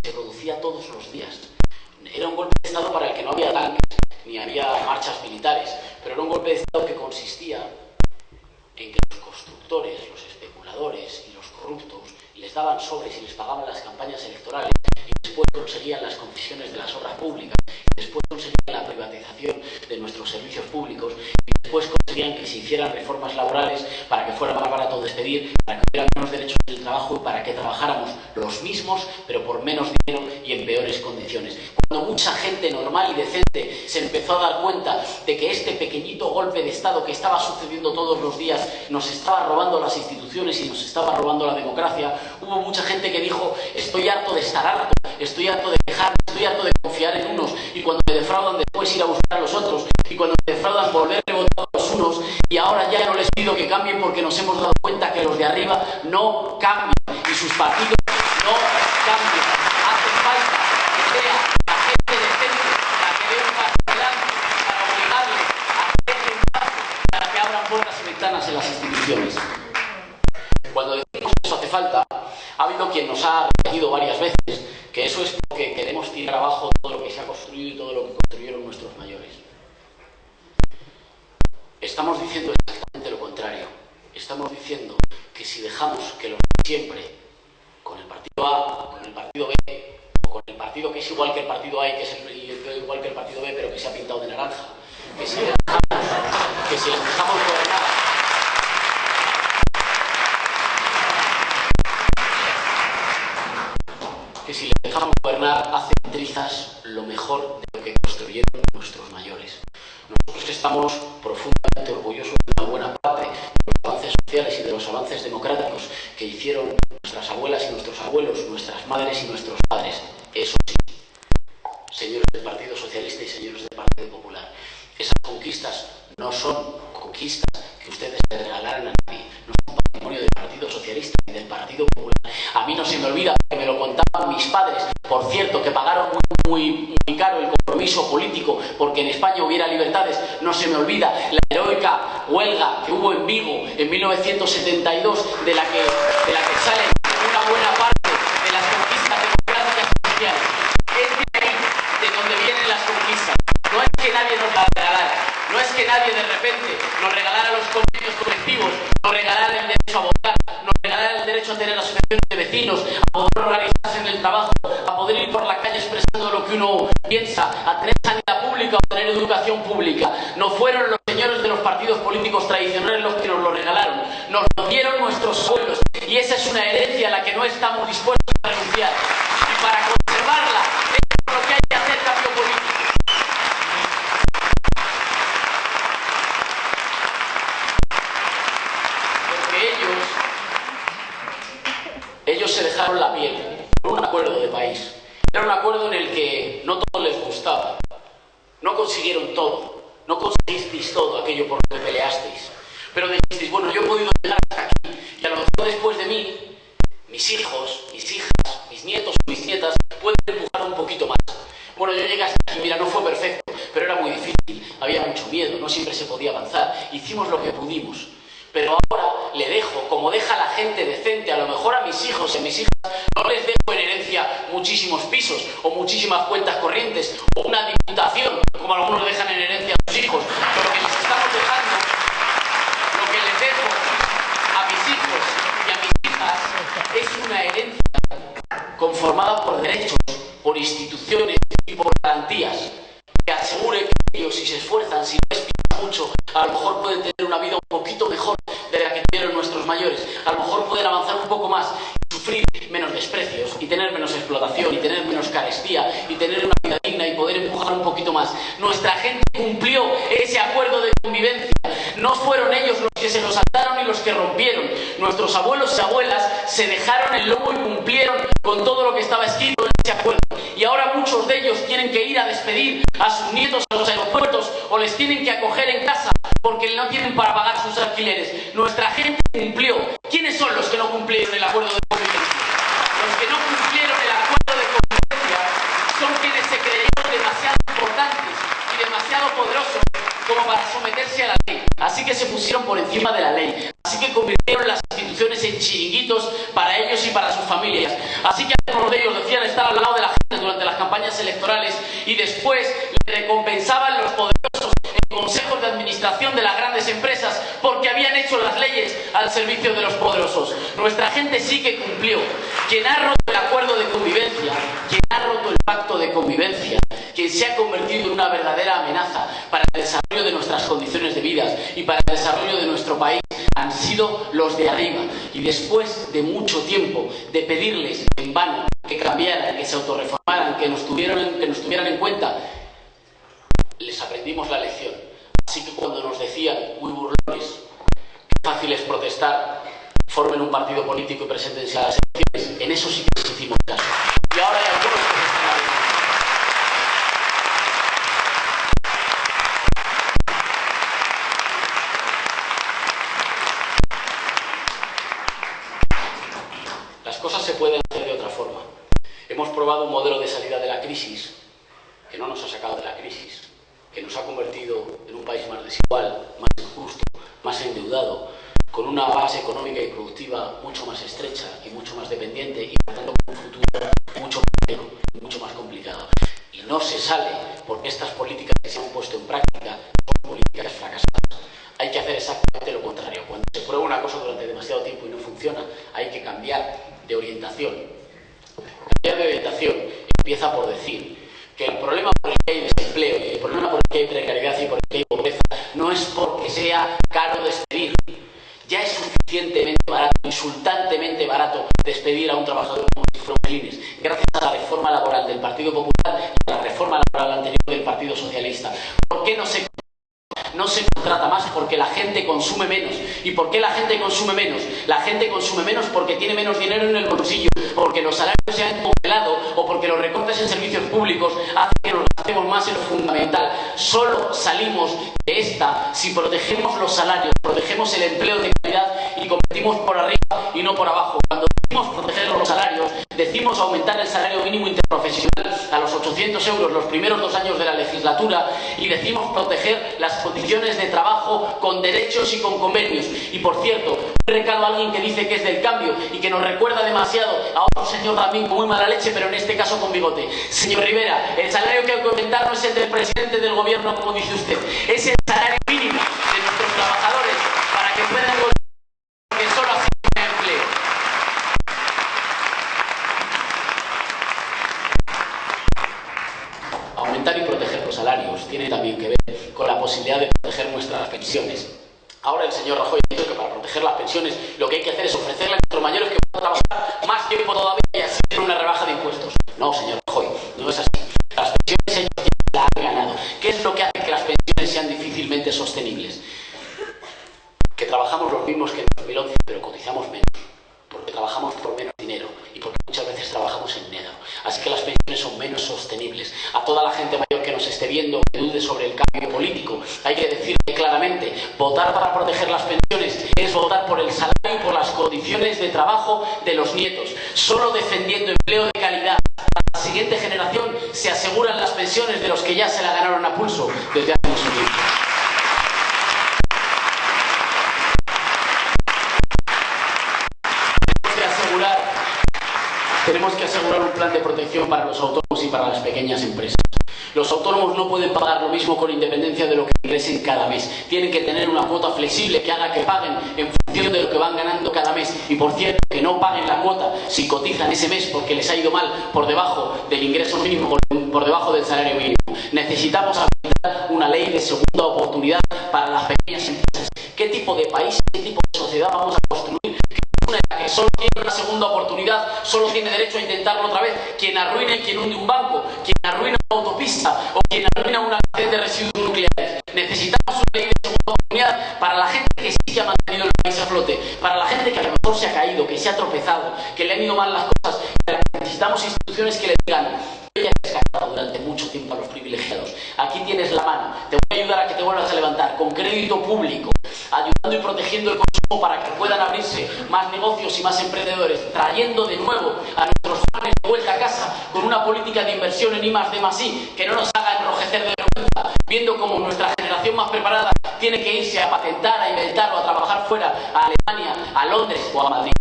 que se producía todos los días. Era un golpe de Estado para el que no había tanques, ni había marchas militares, pero era un golpe de Estado que consistía en que los constructores, los especuladores y los corruptos les daban sobres y les pagaban las campañas electorales y después conseguían las concesiones de las obras públicas, y después conseguían la privatización de nuestros servicios públicos y después conseguían que se hicieran reformas laborales para que fuera más barato despedir, para que hubiera menos derechos en el trabajo y para que trabajáramos los mismos pero por menos dinero y en peores condiciones. Cuando mucha gente normal y decente se empezó a dar cuenta de que este pequeñito golpe de Estado que estaba sucediendo todos los días nos estaba robando las instituciones y nos estaba robando la democracia, hubo mucha gente que dijo: estoy harto de estar harto, estoy harto de quejarme, estoy harto de confiar en unos, y cuando me defraudan después ir a buscar a los otros, y cuando me defraudan volverle a votar a los unos, y ahora ya no les pido que cambien porque nos hemos dado cuenta que los de arriba no cambian y sus partidos no cambian. Hace falta que sea la gente decente la que dé un paso adelante para obligarles a hacer un paso para que abran puertas y ventanas en las instituciones. Cuando decimos que eso hace falta, ha habido quien nos ha repetido varias veces que eso es porque queremos tirar abajo todo lo que se ha construido y todo lo que construyeron nuestros mayores. Estamos diciendo exactamente lo contrario. Estamos diciendo que si dejamos que los de siempre, con el partido A, con el partido B, o con el partido que es igual que el partido A y que es igual que el partido B, pero que se ha pintado de naranja, que si les dejamos gobernar, que si les dejamos gobernar, hacen trizas lo mejor de lo que construyeron nuestros mayores. Nosotros estamos profundamente orgullosos de una buena parte de los avances sociales y de los avances democráticos que hicieron nuestras abuelas y nuestros abuelos, nuestras madres y nuestros padres. Eso sí, señores del Partido Socialista y señores del Partido Popular, esas conquistas no son conquistas que ustedes le regalaran a nadie, no son patrimonio del Partido Socialista ni del Partido Popular. A mí no se me olvida que me lo contaban mis padres, por cierto, que pagaron muy caro el compromiso político porque en España hubiera libertades. No se me olvida la heroica huelga que hubo en Vigo en 1972, de la que sale una buena parte de las conquistas democráticas y sociales. Es de ahí de donde vienen las conquistas. No es que nadie nos las regalara, no es que nadie de repente nos regalara los convenios colectivos, nos regalara el derecho a votar, nos regalara el derecho a tener asociaciones de vecinos, a poder organizarse en el trabajo, a poder ir por la calle expresando lo que uno piensa, a tener sanidad pública o a tener educación pública. No fueron los señores de los partidos políticos tradicionales los que nos lo regalaron, nos lo dieron nuestros abuelos, y esa es una herencia a la que no estamos dispuestos a renunciar. Y para conservarla es lo que hay que hacer cambio político. Ellos se dejaron la piel por un acuerdo de país. Era un acuerdo en el que no todo les gustaba. No consiguieron todo. No conseguisteis todo aquello por lo que peleasteis. Pero dijisteis: bueno, yo he podido llegar hasta aquí. Y a lo mejor después de mí mis hijos, mis hijas, mis nietos o mis nietas pueden empujar un poquito más. Bueno, yo llegué hasta aquí, mira, no fue perfecto, pero era muy difícil, había mucho miedo, no siempre se podía avanzar, hicimos lo que pudimos. Pero ahora le dejo, como deja la gente decente, a lo mejor a mis hijos y a mis hijas, no les dejo en herencia muchísimos pisos o muchísimas cuentas corrientes o una diputación, como algunos dejan en herencia a sus hijos. Lo que les estamos dejando, lo que les dejo a mis hijos y a mis hijas es una herencia conformada por derechos, por instituciones y por garantías que asegure que ellos, si se esfuerzan, si no les piden mucho, a lo mejor pueden tener una vida un poquito mejor de la que tuvieron nuestros mayores, a lo mejor pueden avanzar un poco más y sufrir menos desprecios y tener menos explotación y tener menos carestía y tener una vida digna y poder empujar un poquito más. Nuestra gente cumplió ese acuerdo de convivencia, no fueron ellos los que se lo saltaron y los que rompieron. Nuestros abuelos y abuelas se dejaron el lomo y cumplieron con todo lo que estaba escrito en ese acuerdo. Y ahora muchos de ellos tienen que ir a despedir a sus nietos a los aeropuertos o les tienen que acoger en casa porque no tienen para pagar sus alquileres. Nuestra gente cumplió. ¿Quiénes son los que no cumplieron el acuerdo de convivencia? Los que no cumplieron el acuerdo de convivencia son quienes se creyeron demasiado importantes y demasiado poderosos como para someterse a la ley. Así que se pusieron por encima de la ley. Así que convirtieron las instituciones en chiringuitos para ellos y para sus familias. Así que algunos de ellos decían estar al lado de la gente durante las campañas electorales y después le recompensaban los poderosos en consejos de administración de las grandes empresas porque habían hecho las leyes al servicio de los poderosos. Nuestra gente sí que cumplió. Quien ha roto el acuerdo de convivencia, quien ha roto el pacto de convivencia, quien se ha convertido en una verdadera amenaza para el desarrollo de nuestras condiciones de vida y para el desarrollo de nuestro país, han sido los de arriba. Y después de mucho tiempo de pedirles en vano que cambiaran, que se autorreformaran, que nos tuvieran en cuenta, les aprendimos la lección. Así que cuando nos decían, muy burlones, qué fácil es protestar, formen un partido político y preséntense a las elecciones, en eso sí que les hicimos caso. Y ahora hay algunos que se están abriendo. Las cosas se pueden hacer de otra forma. Hemos probado un modelo de salida de la crisis que no nos ha sacado de la crisis, que nos ha convertido en un país más desigual, más injusto, más endeudado, con una base económica y productiva mucho más estrecha y mucho más dependiente y por tanto con un futuro mucho más negro y mucho más complicado. Y no se sale porque estas políticas que se han puesto en práctica son políticas fracasadas. Hay que hacer exactamente lo contrario. Cuando se prueba una cosa durante demasiado tiempo y no funciona, hay que cambiar de orientación. Cambiar de orientación empieza por decir que el problema por el que hay desempleo, el problema por el que hay precariedad y por el que hay pobreza, no es porque sea caro despedir. Ya es suficientemente barato, insultantemente barato, despedir a un trabajador como si fuera un clines, gracias a la reforma laboral del Partido Popular y a la reforma laboral anterior del Partido Socialista. ¿Por qué no se contrata más? Porque la gente consume menos. ¿Y por qué la gente consume menos? La gente consume menos porque tiene menos dinero en el bolsillo, porque los salarios se han congelado o porque los recortes en servicios públicos hacen que nos gastemos más en lo fundamental. Solo salimos de esta si protegemos los salarios, protegemos el empleo de calidad y competimos por arriba y no por abajo. Cuando decimos proteger los salarios, decimos aumentar el salario mínimo interprofesional a los 800 euros los primeros 2 años de la legislatura y decimos proteger las condiciones de trabajo con derechos y con convenios. Y por cierto, recado a alguien que dice que es del cambio y que nos recuerda demasiado a otro señor también con muy mala leche, pero en este caso con bigote. Señor Rivera, el salario que hay que aumentar no es el del presidente del gobierno, como dice usted, es el salario mínimo de nuestros trabajadores para que puedan volver, porque solo así hay empleo. Aumentar y proteger los salarios tiene también que ver con la posibilidad de proteger nuestras pensiones. Ahora el señor Rajoy ha dicho que para proteger las pensiones lo que hay que hacer es ofrecerle a nuestros mayores que puedan trabajar más tiempo todavía y así tener una rebaja de impuestos. No, señor Rajoy, no es así. Las pensiones ellos ya las han ganado. ¿Qué es lo que hace que las pensiones sean difícilmente sostenibles? Que trabajamos los mismos que en 2011, pero cotizamos menos. Porque trabajamos por menos dinero y porque muchas veces trabajamos en negro. Así que las pensiones son menos sostenibles. A toda la gente mayor que nos está esté viendo que dude sobre el cambio político. Hay que decirle claramente, votar para proteger las pensiones es votar por el salario y por las condiciones de trabajo de los nietos. Solo defendiendo empleo de calidad para la siguiente generación se aseguran las pensiones de los que ya se la ganaron a pulso desde hace mucho tiempo. Tenemos que asegurar un plan de protección para los autónomos y para las pequeñas empresas. Los autónomos no pueden pagar lo mismo con independencia de lo que ingresen cada mes. Tienen que tener una cuota flexible que haga que paguen en función de lo que van ganando cada mes. Y por cierto, que no paguen la cuota si cotizan ese mes porque les ha ido mal por debajo del ingreso mínimo, por debajo del salario mínimo. Necesitamos habilitar una ley de segunda oportunidad para las pequeñas empresas. ¿Qué tipo de país, qué tipo de sociedad vamos a construir? Una en la que solo tiene una segunda oportunidad, solo tiene derecho a intentarlo otra vez quien arruine y quien hunde un banco, quien arruina una autopista o quien arruina una cadena de residuos nucleares. Necesitamos una ley de segunda oportunidad para la gente que sí que ha mantenido el país a flote, para la gente que a lo mejor se ha caído, que se ha tropezado, que le han ido mal las cosas. Necesitamos instituciones que le digan: ella ha rescatado durante mucho tiempo a los privilegiados. Aquí tienes la mano, te voy a ayudar a que te vuelvas a levantar con crédito público, ayudando y protegiendo el consumo para que puedan abrirse más negocios y más emprendedores, trayendo de nuevo a nuestros jóvenes de vuelta a casa con una política de inversión en I+D+I que no nos haga enrojecer de vergüenza, viendo cómo nuestra generación más preparada tiene que irse a patentar, a inventar o a trabajar fuera, a Alemania, a Londres o a Madrid.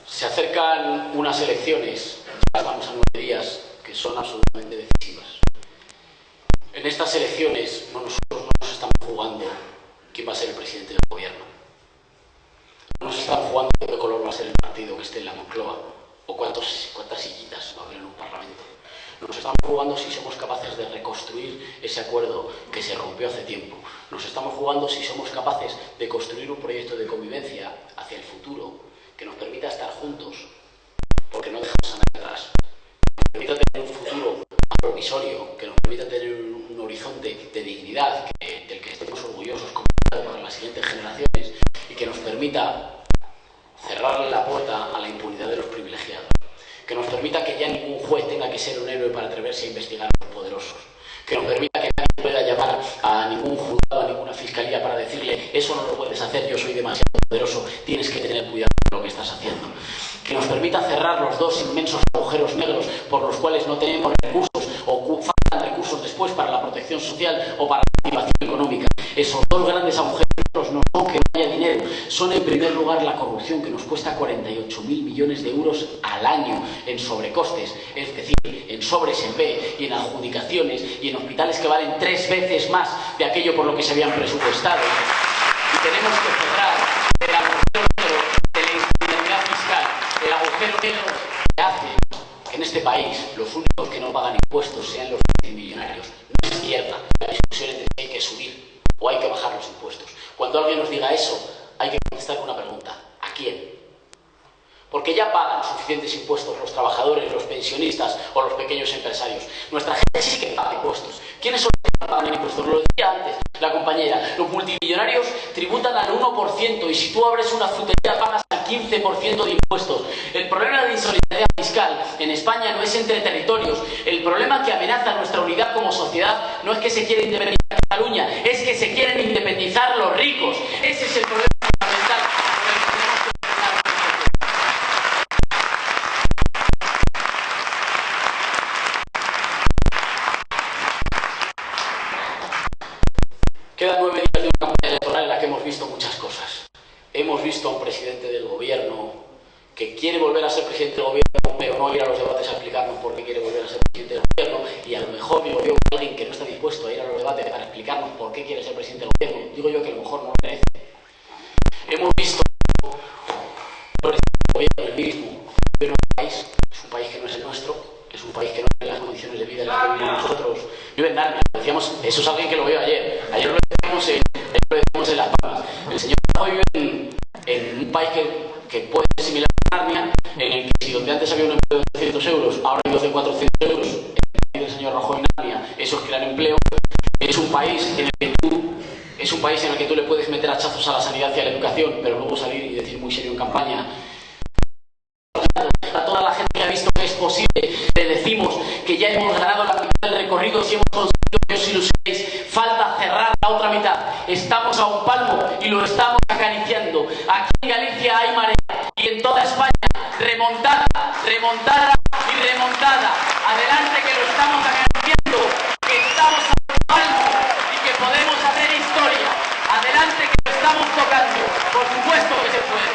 Se acercan unas elecciones, ya vamos a 9 días, que son absolutamente decisivas. En estas elecciones nosotros no nos estamos jugando quién va a ser el presidente del gobierno. No nos estamos jugando de qué color va a ser el partido que esté en la Moncloa o cuántas sillitas va a haber en un parlamento. Nos estamos jugando si somos capaces de reconstruir ese acuerdo que se rompió hace tiempo. Nos estamos jugando si somos capaces de construir un proyecto de convivencia hacia el futuro que nos permita estar juntos, porque no dejamos a nadie atrás, que nos permita tener un futuro más provisorio, que nos permita tener un horizonte de dignidad del que estemos orgullosos como para las siguientes generaciones y que nos permita cerrar la puerta a la impunidad de los privilegiados, que nos permita que ya ningún juez tenga que ser un héroe para atreverse a investigar a los poderosos, que nos permita que nadie pueda llamar a ningún juzgado, a ninguna fiscalía para decirle: eso no lo puedes hacer, yo soy demasiado poderoso, tienes que tener cuidado con lo que estás haciendo. Que nos permita cerrar los dos inmensos agujeros negros por los cuales no tenemos recursos o faltan recursos después para la protección social o para la activación económica. Esos dos grandes agujeros negros no son que no haya dinero, son en primer lugar la corrupción, que nos cuesta 48.000 millones de euros al año en sobrecostes, es decir, en sobres en B y en adjudicaciones y en hospitales que valen 3 veces más de aquello por lo que se habían presupuestado. Y tenemos que cerrar el agujero negro de la inestabilidad fiscal, el agujero negro que hace que en este país los únicos que no pagan impuestos sean los multimillonarios. No es cierta la discusión entre que hay que subir o hay que bajar los impuestos. Cuando alguien nos diga eso, hay que contestar con una pregunta: ¿a quién? Porque ya pagan suficientes impuestos los trabajadores, los pensionistas o los pequeños empresarios. Nuestra gente sí que paga impuestos. ¿Quiénes son los que pagan impuestos? Lo decía antes la compañera. Los multimillonarios tributan al 1% y si tú abres una frutería pagas al 15% de impuestos. El problema de insolidaridad fiscal en España no es entre territorios. El problema que amenaza nuestra unidad como sociedad no es que se quiera independizar Cataluña, es que se quieren independizar los ricos. Ese es el problema fundamental. Quedan 9 días de una campaña electoral en la que hemos visto muchas cosas. Hemos visto a un presidente del gobierno que quiere volver a ser presidente del gobierno, pero no ir a los debates a explicarnos por qué quiere volver a ser presidente del gobierno, y a lo mejor digo yo que alguien que no está dispuesto a ir a los debates para explicarnos por qué quiere ser presidente del gobierno, digo yo que a lo mejor no lo merece. Hemos visto el presidente del gobierno el mismo en un país, es un país que no es el nuestro, es un país que no tiene las condiciones de vida en las que vivimos nosotros. Vive en Narnia, decíamos, eso es alguien que lo vio ayer lo decíamos en Las Palmas. El señor Rajoy vive en un país que puede ser similar a Narnia, en el que si donde antes había un empleo de 300 euros, ahora hay 2 de 400 euros, el país del señor Rajoy en Narnia, eso es crear empleo. Es un un país en el que tú le puedes meter hachazos a la sanidad y a la educación, pero luego salir y decir muy serio en campaña. A toda la gente que ha visto que es posible, le decimos que ya hemos ganado la mitad del recorrido y hemos conseguido que os ilusionéis. Falta cerrar la otra mitad. Estamos a un palmo y lo estamos acariciando. Aquí en Galicia hay marea y en toda España remontada, remontada y remontada. Adelante, que lo estamos acariciando, que estamos a un palmo y que podemos hacer historia. Adelante, que lo estamos tocando. Por supuesto que se puede.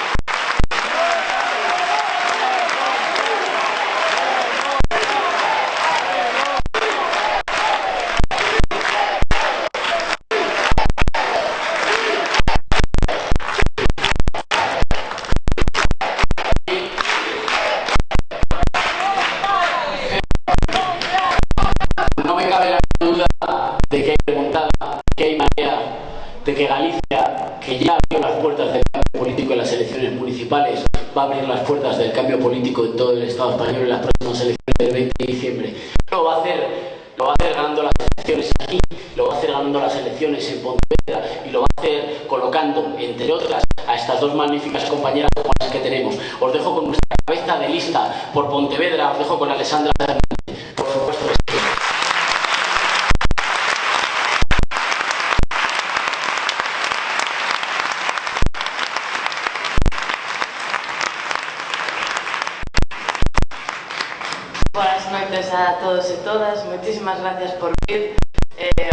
De que hay remontada, que hay marea, de que Galicia, que ya abrió las puertas del cambio político en las elecciones municipales, va a abrir las puertas del cambio político en todo el Estado español en las próximas elecciones del 20 de diciembre. Lo va a hacer ganando las elecciones aquí, lo va a hacer ganando las elecciones en Pontevedra y lo va a hacer colocando, entre otras, a estas dos magníficas compañeras como las que tenemos. Os dejo con nuestra cabeza de lista por Pontevedra, os dejo con Alessandra Fernández. Por supuesto que sí. Buenas noches a todos e todas, moitísimas gracias por vir.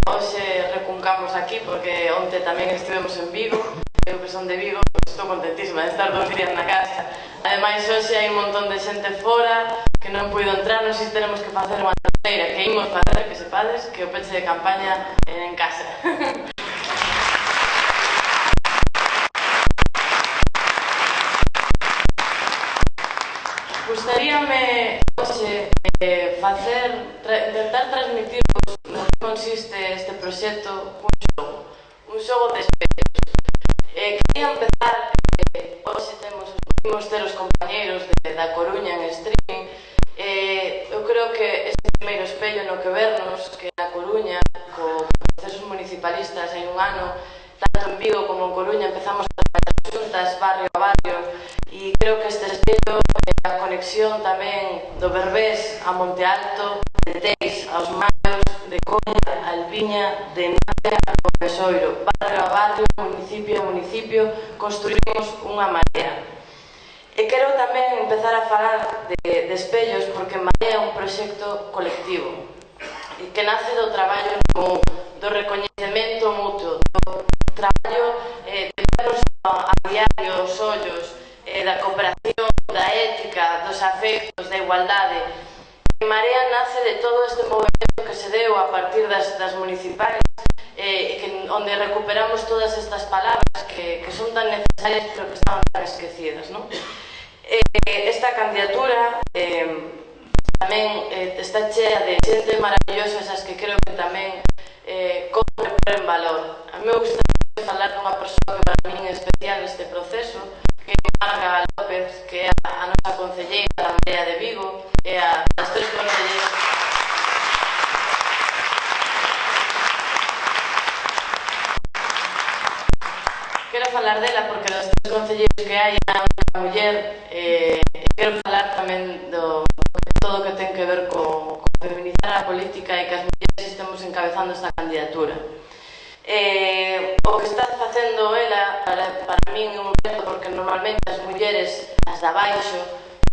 Hoxe recuncamos aquí porque onte tamén estivemos en Vigo. Eu que son de Vigo, estou contentísima de estar 2 días na casa. Ademais, hoxe hai un montón de xente fora que non puido entrar, non sei se tenemos que facer unha terceira, que imos facer, que sepades, que o peche de campaña en casa. Gustaríame hoxe intentar transmitir no que consiste este proxecto, un xogo de espellos. Quería empezar, hoxe imos ter os compañeiros da Coruña en streaming. Eu creo que este primeiro espello no que vernos, que na Coruña, co procesos municipalistas hai un ano, tanto en Vigo como en Coruña, empezamos a traballar xuntas, barrio a barrio, e creo que este espello é a conexión tamén do Berbés a Monte Alto, de Teis aos Mallos, de Coña a Albiña, de Navia ao Mesoiro, barrio a barrio, municipio a municipio, construímos unha marea. E quero tamén empezar a falar de espellos porque Marea é un proxecto colectivo e que nace do traballo común, do recoñecemento mutuo, do traballo de vernos a diario os ollos, da cooperación, da ética, dos afectos, da igualdade. Marea nace de todo este movimento que se deu a partir das municipais, onde recuperamos todas estas palabras que son tan necesarias pero que estaban tan esquecidas, non? Esta candidatura tamén está chea de xente maravillosa, esas que creo que tamén conto en valor. A mí me gusta falar dunha persoa que para min é especial neste proceso, que é Marga López, que é a nosa concelleira da Marea de Vigo, e as 3 concelleiras. Quero falar dela porque dos 3 concelleiros que hai é unha muller, quero falar tamén do todo o que ten que ver con feminizar a política e que as mulleres estemos encabezando esta candidatura. O que está facendo ela para min é un reto porque normalmente as mulleres, as de abaixo,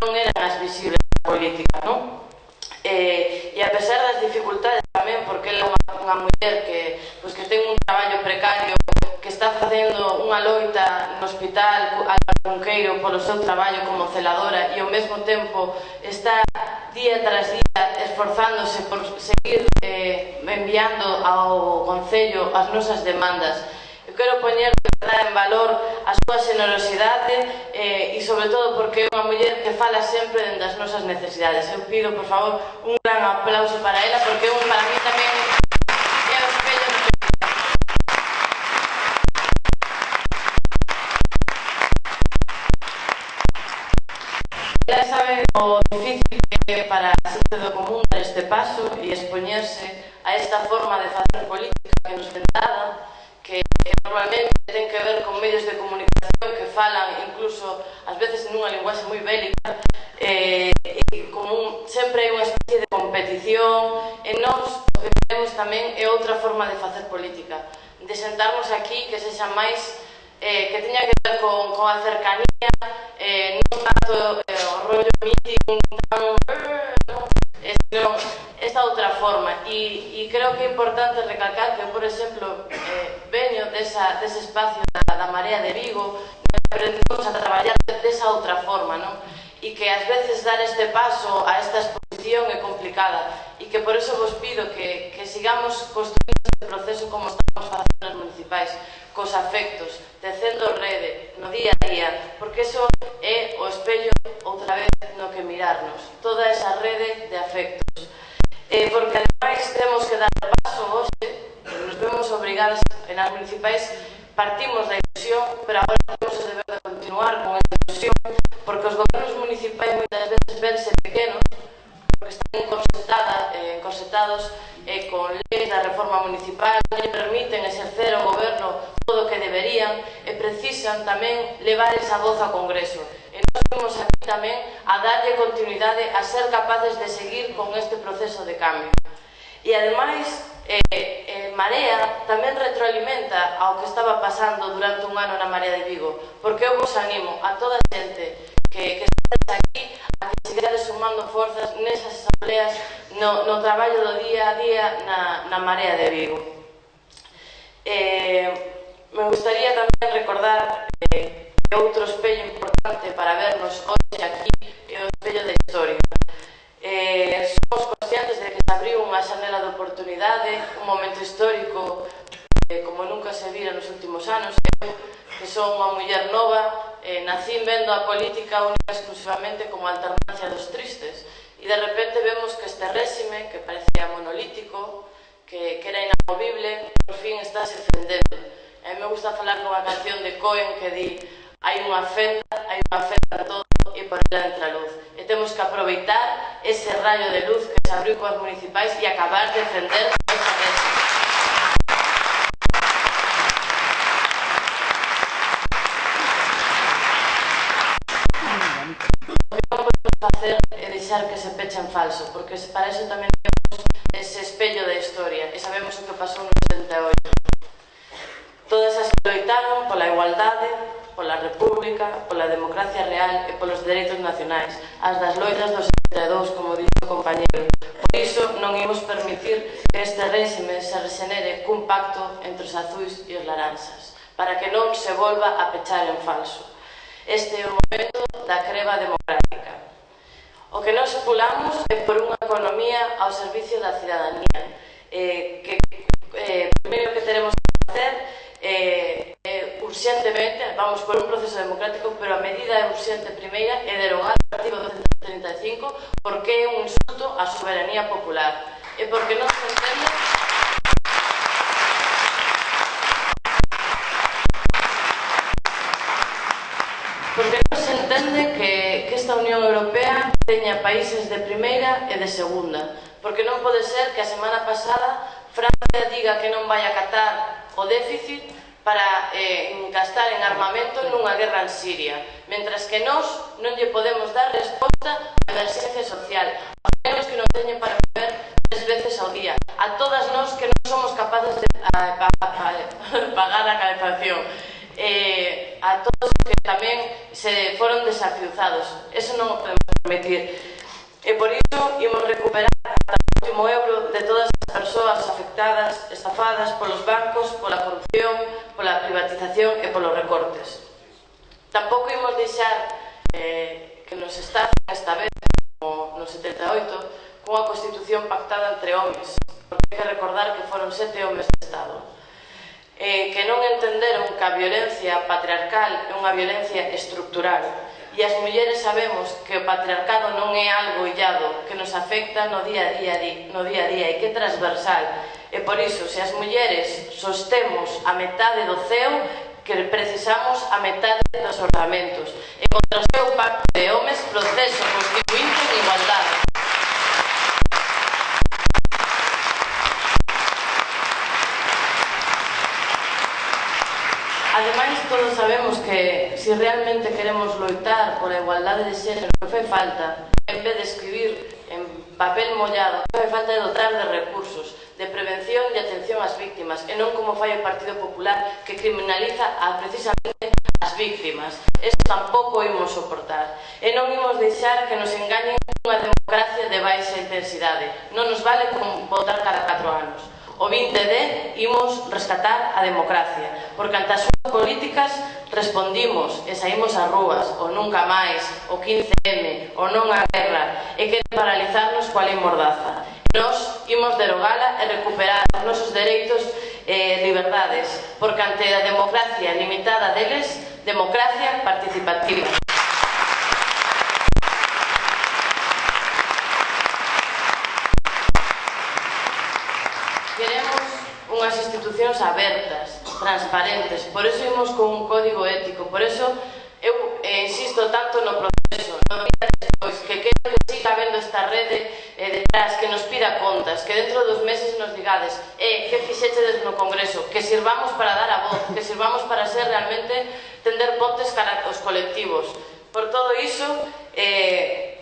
non eran as visibles na política, non? E a pesar das dificultades tamén, porque ela é unha muller que ten un traballo precario, que está facendo unha loita no hospital Álvaro Cunqueiro polo seu traballo como celadora e ao mesmo tempo está día tras día esforzándose por seguir enviando ao Concello as nosas demandas. Eu quero poñer de verdade en valor a súa xenerosidade e sobre todo porque é unha muller que fala sempre das nosas necesidades. Eu pido, por favor, un gran aplauso para ela porque para mí tamén é o espello do que... Ela sabe o difícil que é para a xente do común dar este paso e expoñerse a esta forma de facer política que nos vendada, que normalmente ten que ver con medios de comunicación que falan incluso ás veces nunha linguaxe moi bélica, e como sempre hai unha especie de competición, e nós o que queremos tamén é outra forma de facer política, de sentarnos aquí que sexa máis que teña que ver con a cercanía, non tanto o rollo meeting sino esta outra forma, e creo que é importante recalcar que, por exemplo, veño dese espacio da Marea de Vigo, aprendemos a traballar desa outra forma, non? E que ás veces dar este paso a esta exposición é complicada, e que por eso vos pido que sigamos construindo este proceso como estamos facendo nas municipais, cos afectos, tecendo rede no día a día, porque eso é o espello outra vez no que mirarnos, toda esa rede de afectos. Porque ademais temos que dar paso hoxe, nos vemos obrigados en as municipais, partimos da ilusión, pero agora temos o deber de continuar con esa ilusión, porque os gobernos municipais moitas veces vense pequenos, porque están encorsetados con leis da reforma municipal, non lle permiten exercer o goberno todo o que deberían, e precisan tamén levar esa voz ao Congreso. E nós vimos aquí tamén a darlle continuidade a ser capaces de seguir con este proceso de cambio. E ademais, Marea tamén retroalimenta ao que estaba pasando durante un ano na Marea de Vigo, porque eu vos animo a toda a xente que estáis aquí a que sigades sumando forzas nesas asambleas no traballo do día a día na Marea de Vigo. Me gustaría tamén recordar que outro espello importante para vernos hoxe aquí é o espello da historia. Somos conscientes de que se abriu unha xanela de oportunidade, un momento histórico como nunca se vira nos últimos anos. Eu, que son unha muller nova, nacín vendo a política única exclusivamente como alternancia dos tristes, e de repente vemos que este réxime, que parecía monolítico, que era inamovible, por fin está se fendendo. A mí me gusta falar con a canción de Cohen que di: hai unha fenda en todo e por ela entra a luz. E temos que aproveitar ese rayo de luz que se abriu coas municipais e acabar de defender esa réxime. O que non podemos facer é deixar que se peche en falso, porque para eso tamén temos ese espello da historia e sabemos o que pasou no 78. Todas as que loitaron pola igualdade, pola república, pola democracia real e polos dereitos nacionais, as das loitas do 72, como dixo o compañeiro. Por iso non imos permitir que este réxime se regenere cun pacto entre os azuis e os laranxas, para que non se volva a pechar en falso. Este é o momento da creba democrática. O que nos pulamos é por unha economía ao servicio da cidadanía, que primeiro que teremos que facer urxentemente, vamos por un proceso democrático, pero a medida urxente primeira é derogar o artigo 235, porque é un insulto á soberanía popular, e porque non se entende que esta Unión Europea teña países de primeira e de segunda, porque non pode ser que a semana pasada Francia diga que non vai acatar o déficit para gastar en armamento nunha guerra en Siria, mentras que nós non lle podemos dar resposta á emerxencia social, aos nenos que non teñen para comer 3 veces ao día, a todas nós que non somos capaces de pagar a calefacción, a todos que tamén se foron desafiuzados. Eso non o podemos permitir. E por iso imos recuperar ata o último euro de todas as persoas afectadas, estafadas polos bancos, pola corrupción, pola privatización e polos recortes. Tampouco imos deixar que nos estafen esta vez, como no 78, cunha constitución pactada entre homes, porque hai que recordar que foron 7 homes de Estado, que non entenderon que a violencia patriarcal é unha violencia estructural, e as mulleres sabemos que o patriarcado non é algo illado, que nos afecta no día a día e que é transversal. E por iso, se as mulleres sostemos a metade do ceo, que precisamos a metade dos orzamentos. E contra o seu pacto de homes, proceso constituinte de igualdade. todos sabemos que si realmente queremos loitar pola igualdade de xénero, que fai falta, en vez de escribir en papel mollado, que fai falta de dotar de recursos, de prevención e atención ás víctimas, e non como fai o Partido Popular, que criminaliza precisamente as víctimas. Eso tampouco imos soportar. E non imos deixar que nos engañen unha democracia de baixa intensidade. Non nos vale con votar cada 4 anos. O 20D imos rescatar a democracia, porque ante as súas políticas respondimos e saímos ás rúas, o nunca máis, o 15M, o non á guerra, e queren paralizarnos coa lei Mordaza. Nos imos derogala e recuperar os nosos dereitos e liberdades, porque ante a democracia limitada deles, democracia participativa. Queremos unhas institucións abertas, transparentes, por eso imos con un código ético, por eso eu insisto tanto no proceso, no día despois, que quero que siga habendo esta rede detrás, que nos pida contas, que dentro dos meses nos digades que fixechedes no Congreso, que sirvamos para dar a voz, que sirvamos para ser realmente tender pontes cara aos colectivos. Por todo iso,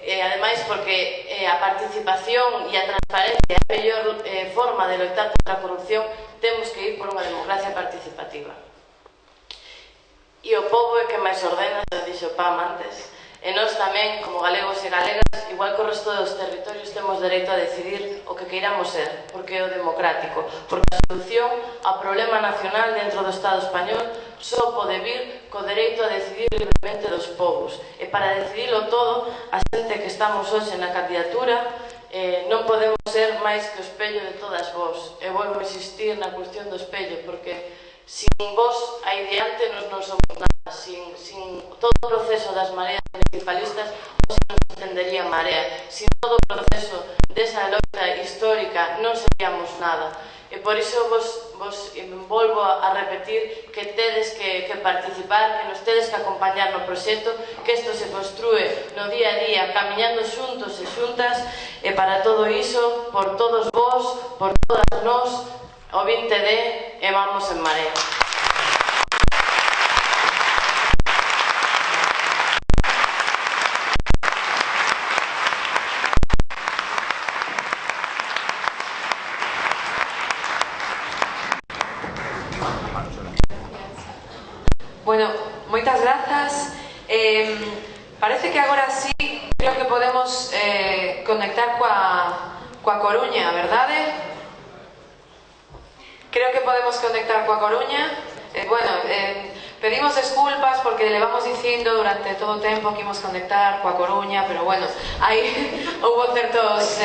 ademais porque a participación e a transparencia é a mellor forma de loitar contra a corrupción, temos que ir por unha democracia participativa. E o pobo é que máis ordena, xa dixo Pam antes, e nós tamén, como galegos e galegas, igual que o resto dos territorios, temos dereito a decidir o que queiramos ser, porque é o democrático, porque a solución ao problema nacional dentro do Estado español só pode vir co dereito a decidir libremente dos povos. E para decidilo todo, a xente que estamos hoxe na candidatura non podemos ser máis que o espello de todas vós. E volvo a insistir na cuestión do espello, porque sin vós aí diante nos non somos nada. Sin todo o proceso das mareas municipalistas non se entendería marea. Sin todo o proceso desa loita histórica non seríamos nada. E por iso vos volvo a repetir que tedes que participar, que nos tedes que acompañar no proxecto, que isto se construe no día a día, camiñando xuntos e xuntas, e para todo iso, por todos vos, por todas nós, o 20D e vamos en Marea. Bueno, moitas grazas. Parece que agora sí creo que podemos conectar coa Coruña, verdade? Creo que podemos conectar coa Coruña. Pedimos desculpas porque levamos dicindo durante todo o tempo que íbamos conectar coa Coruña, pero bueno, aí houve certos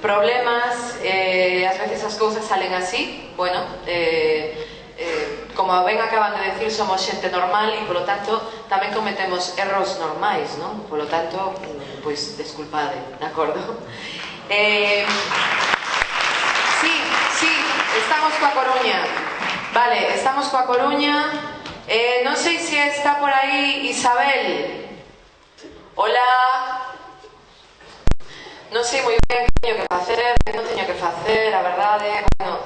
problemas, ás veces as cousas salen así, bueno, como ben acaban de decir, somos xente normal e, polo tanto, tamén cometemos erros normais, non? Polo tanto, pois, desculpade, de acordo? Sí, estamos coa Coruña. Vale, estamos coa Coruña. Non sei se está por aí Isabel. Hola. Non sei moi ben que teño que facer, que non teño que facer, a verdade. Bueno,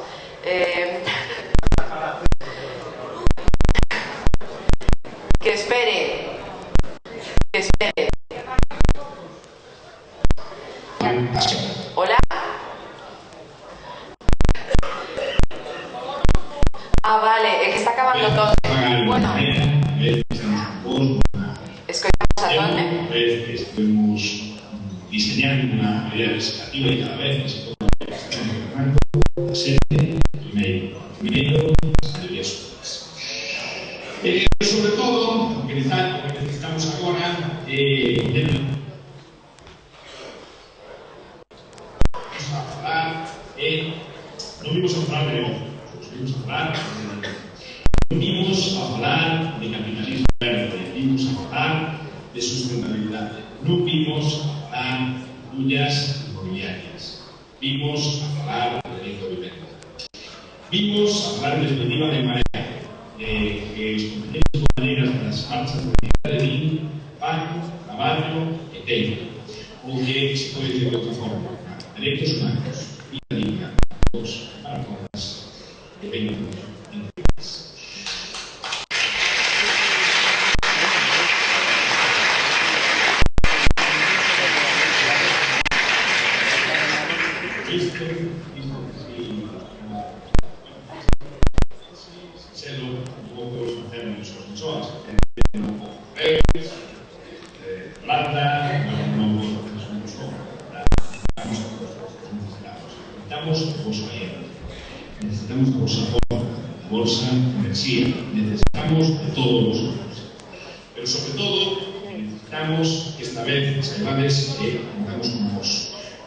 que espere. Hola. Ah, vale, é que está acabando todo. Bueno, escoitamos a Tone. Estamos diseñando unha mayoría legislativa e cada vez se pode primeiro as maiorías sociais. Sobre todo, o que necesitamos agora vamos a falar non vimos a falar de negocios, vimos a falar de capitalismo verde, vimos a falar de sustentabilidade, non vimos a falar de dullas inmobiliarias, vimos a falar de dereito a vivenda, vimos a falar en definitiva de Marea, que os competentes maneiras das marchas de Madrid, paro, traballo e tempo, ou que se pode dizer de outra forma, dereitos humanos, vida digna, todos, para todas, e ben visto que sí, selo un pouco os facemos as persoas plata, non necesitamos vos ayer, necesitamos vos apoio, a bolsa, enerxía, necesitamos de todos vosotros, pero sobre todo necesitamos que esta vez saibades que contamos con vos,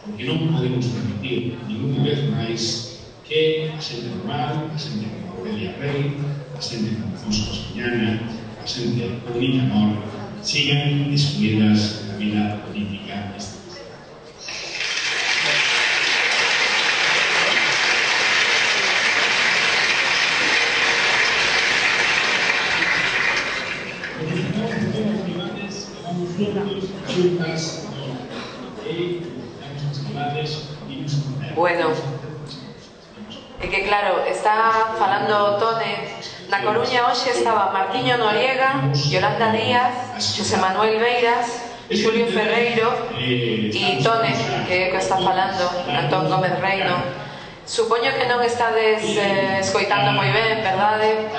porque non podemos permitir ninguna vez máis que a xente normal, a xente como Aurelia Rey, a xente como Alfonso Pascuñana, a xente como Nicanor, sigan excluídas da vida política institucional. Bueno, é que claro, está falando Tone. Na Coruña hoxe estaba Martiño Noriega, Yolanda Díaz, Xosé Manuel Beiras, Xulio Ferreiro e Tone, que é o que está falando, Antón Gómez Reino. Supoño que non estades escoitando moi ben, verdade?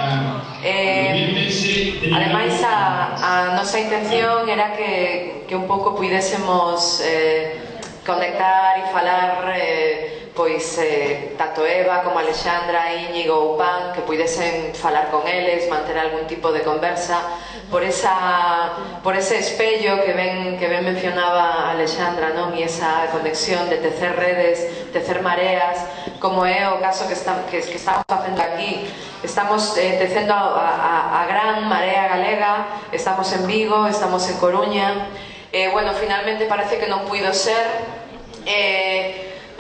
Ademais, a nosa intención era que un pouco puidésemos conectar e falar pois tanto Eva como Alexandra, Íñigo ou Pan, que puidesen falar con eles, manter algún tipo de conversa por ese espello que ben mencionaba Alexandra, non? E esa conexión de tecer redes, tecer mareas, como é o caso que estamos facendo aquí. Estamos tecendo a gran marea galega, estamos en Vigo, estamos en Coruña. Bueno, finalmente parece que non puido ser.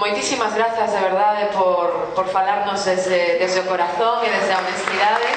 Moitísimas grazas de verdade por falarnos desde o corazón e desde a honestidade.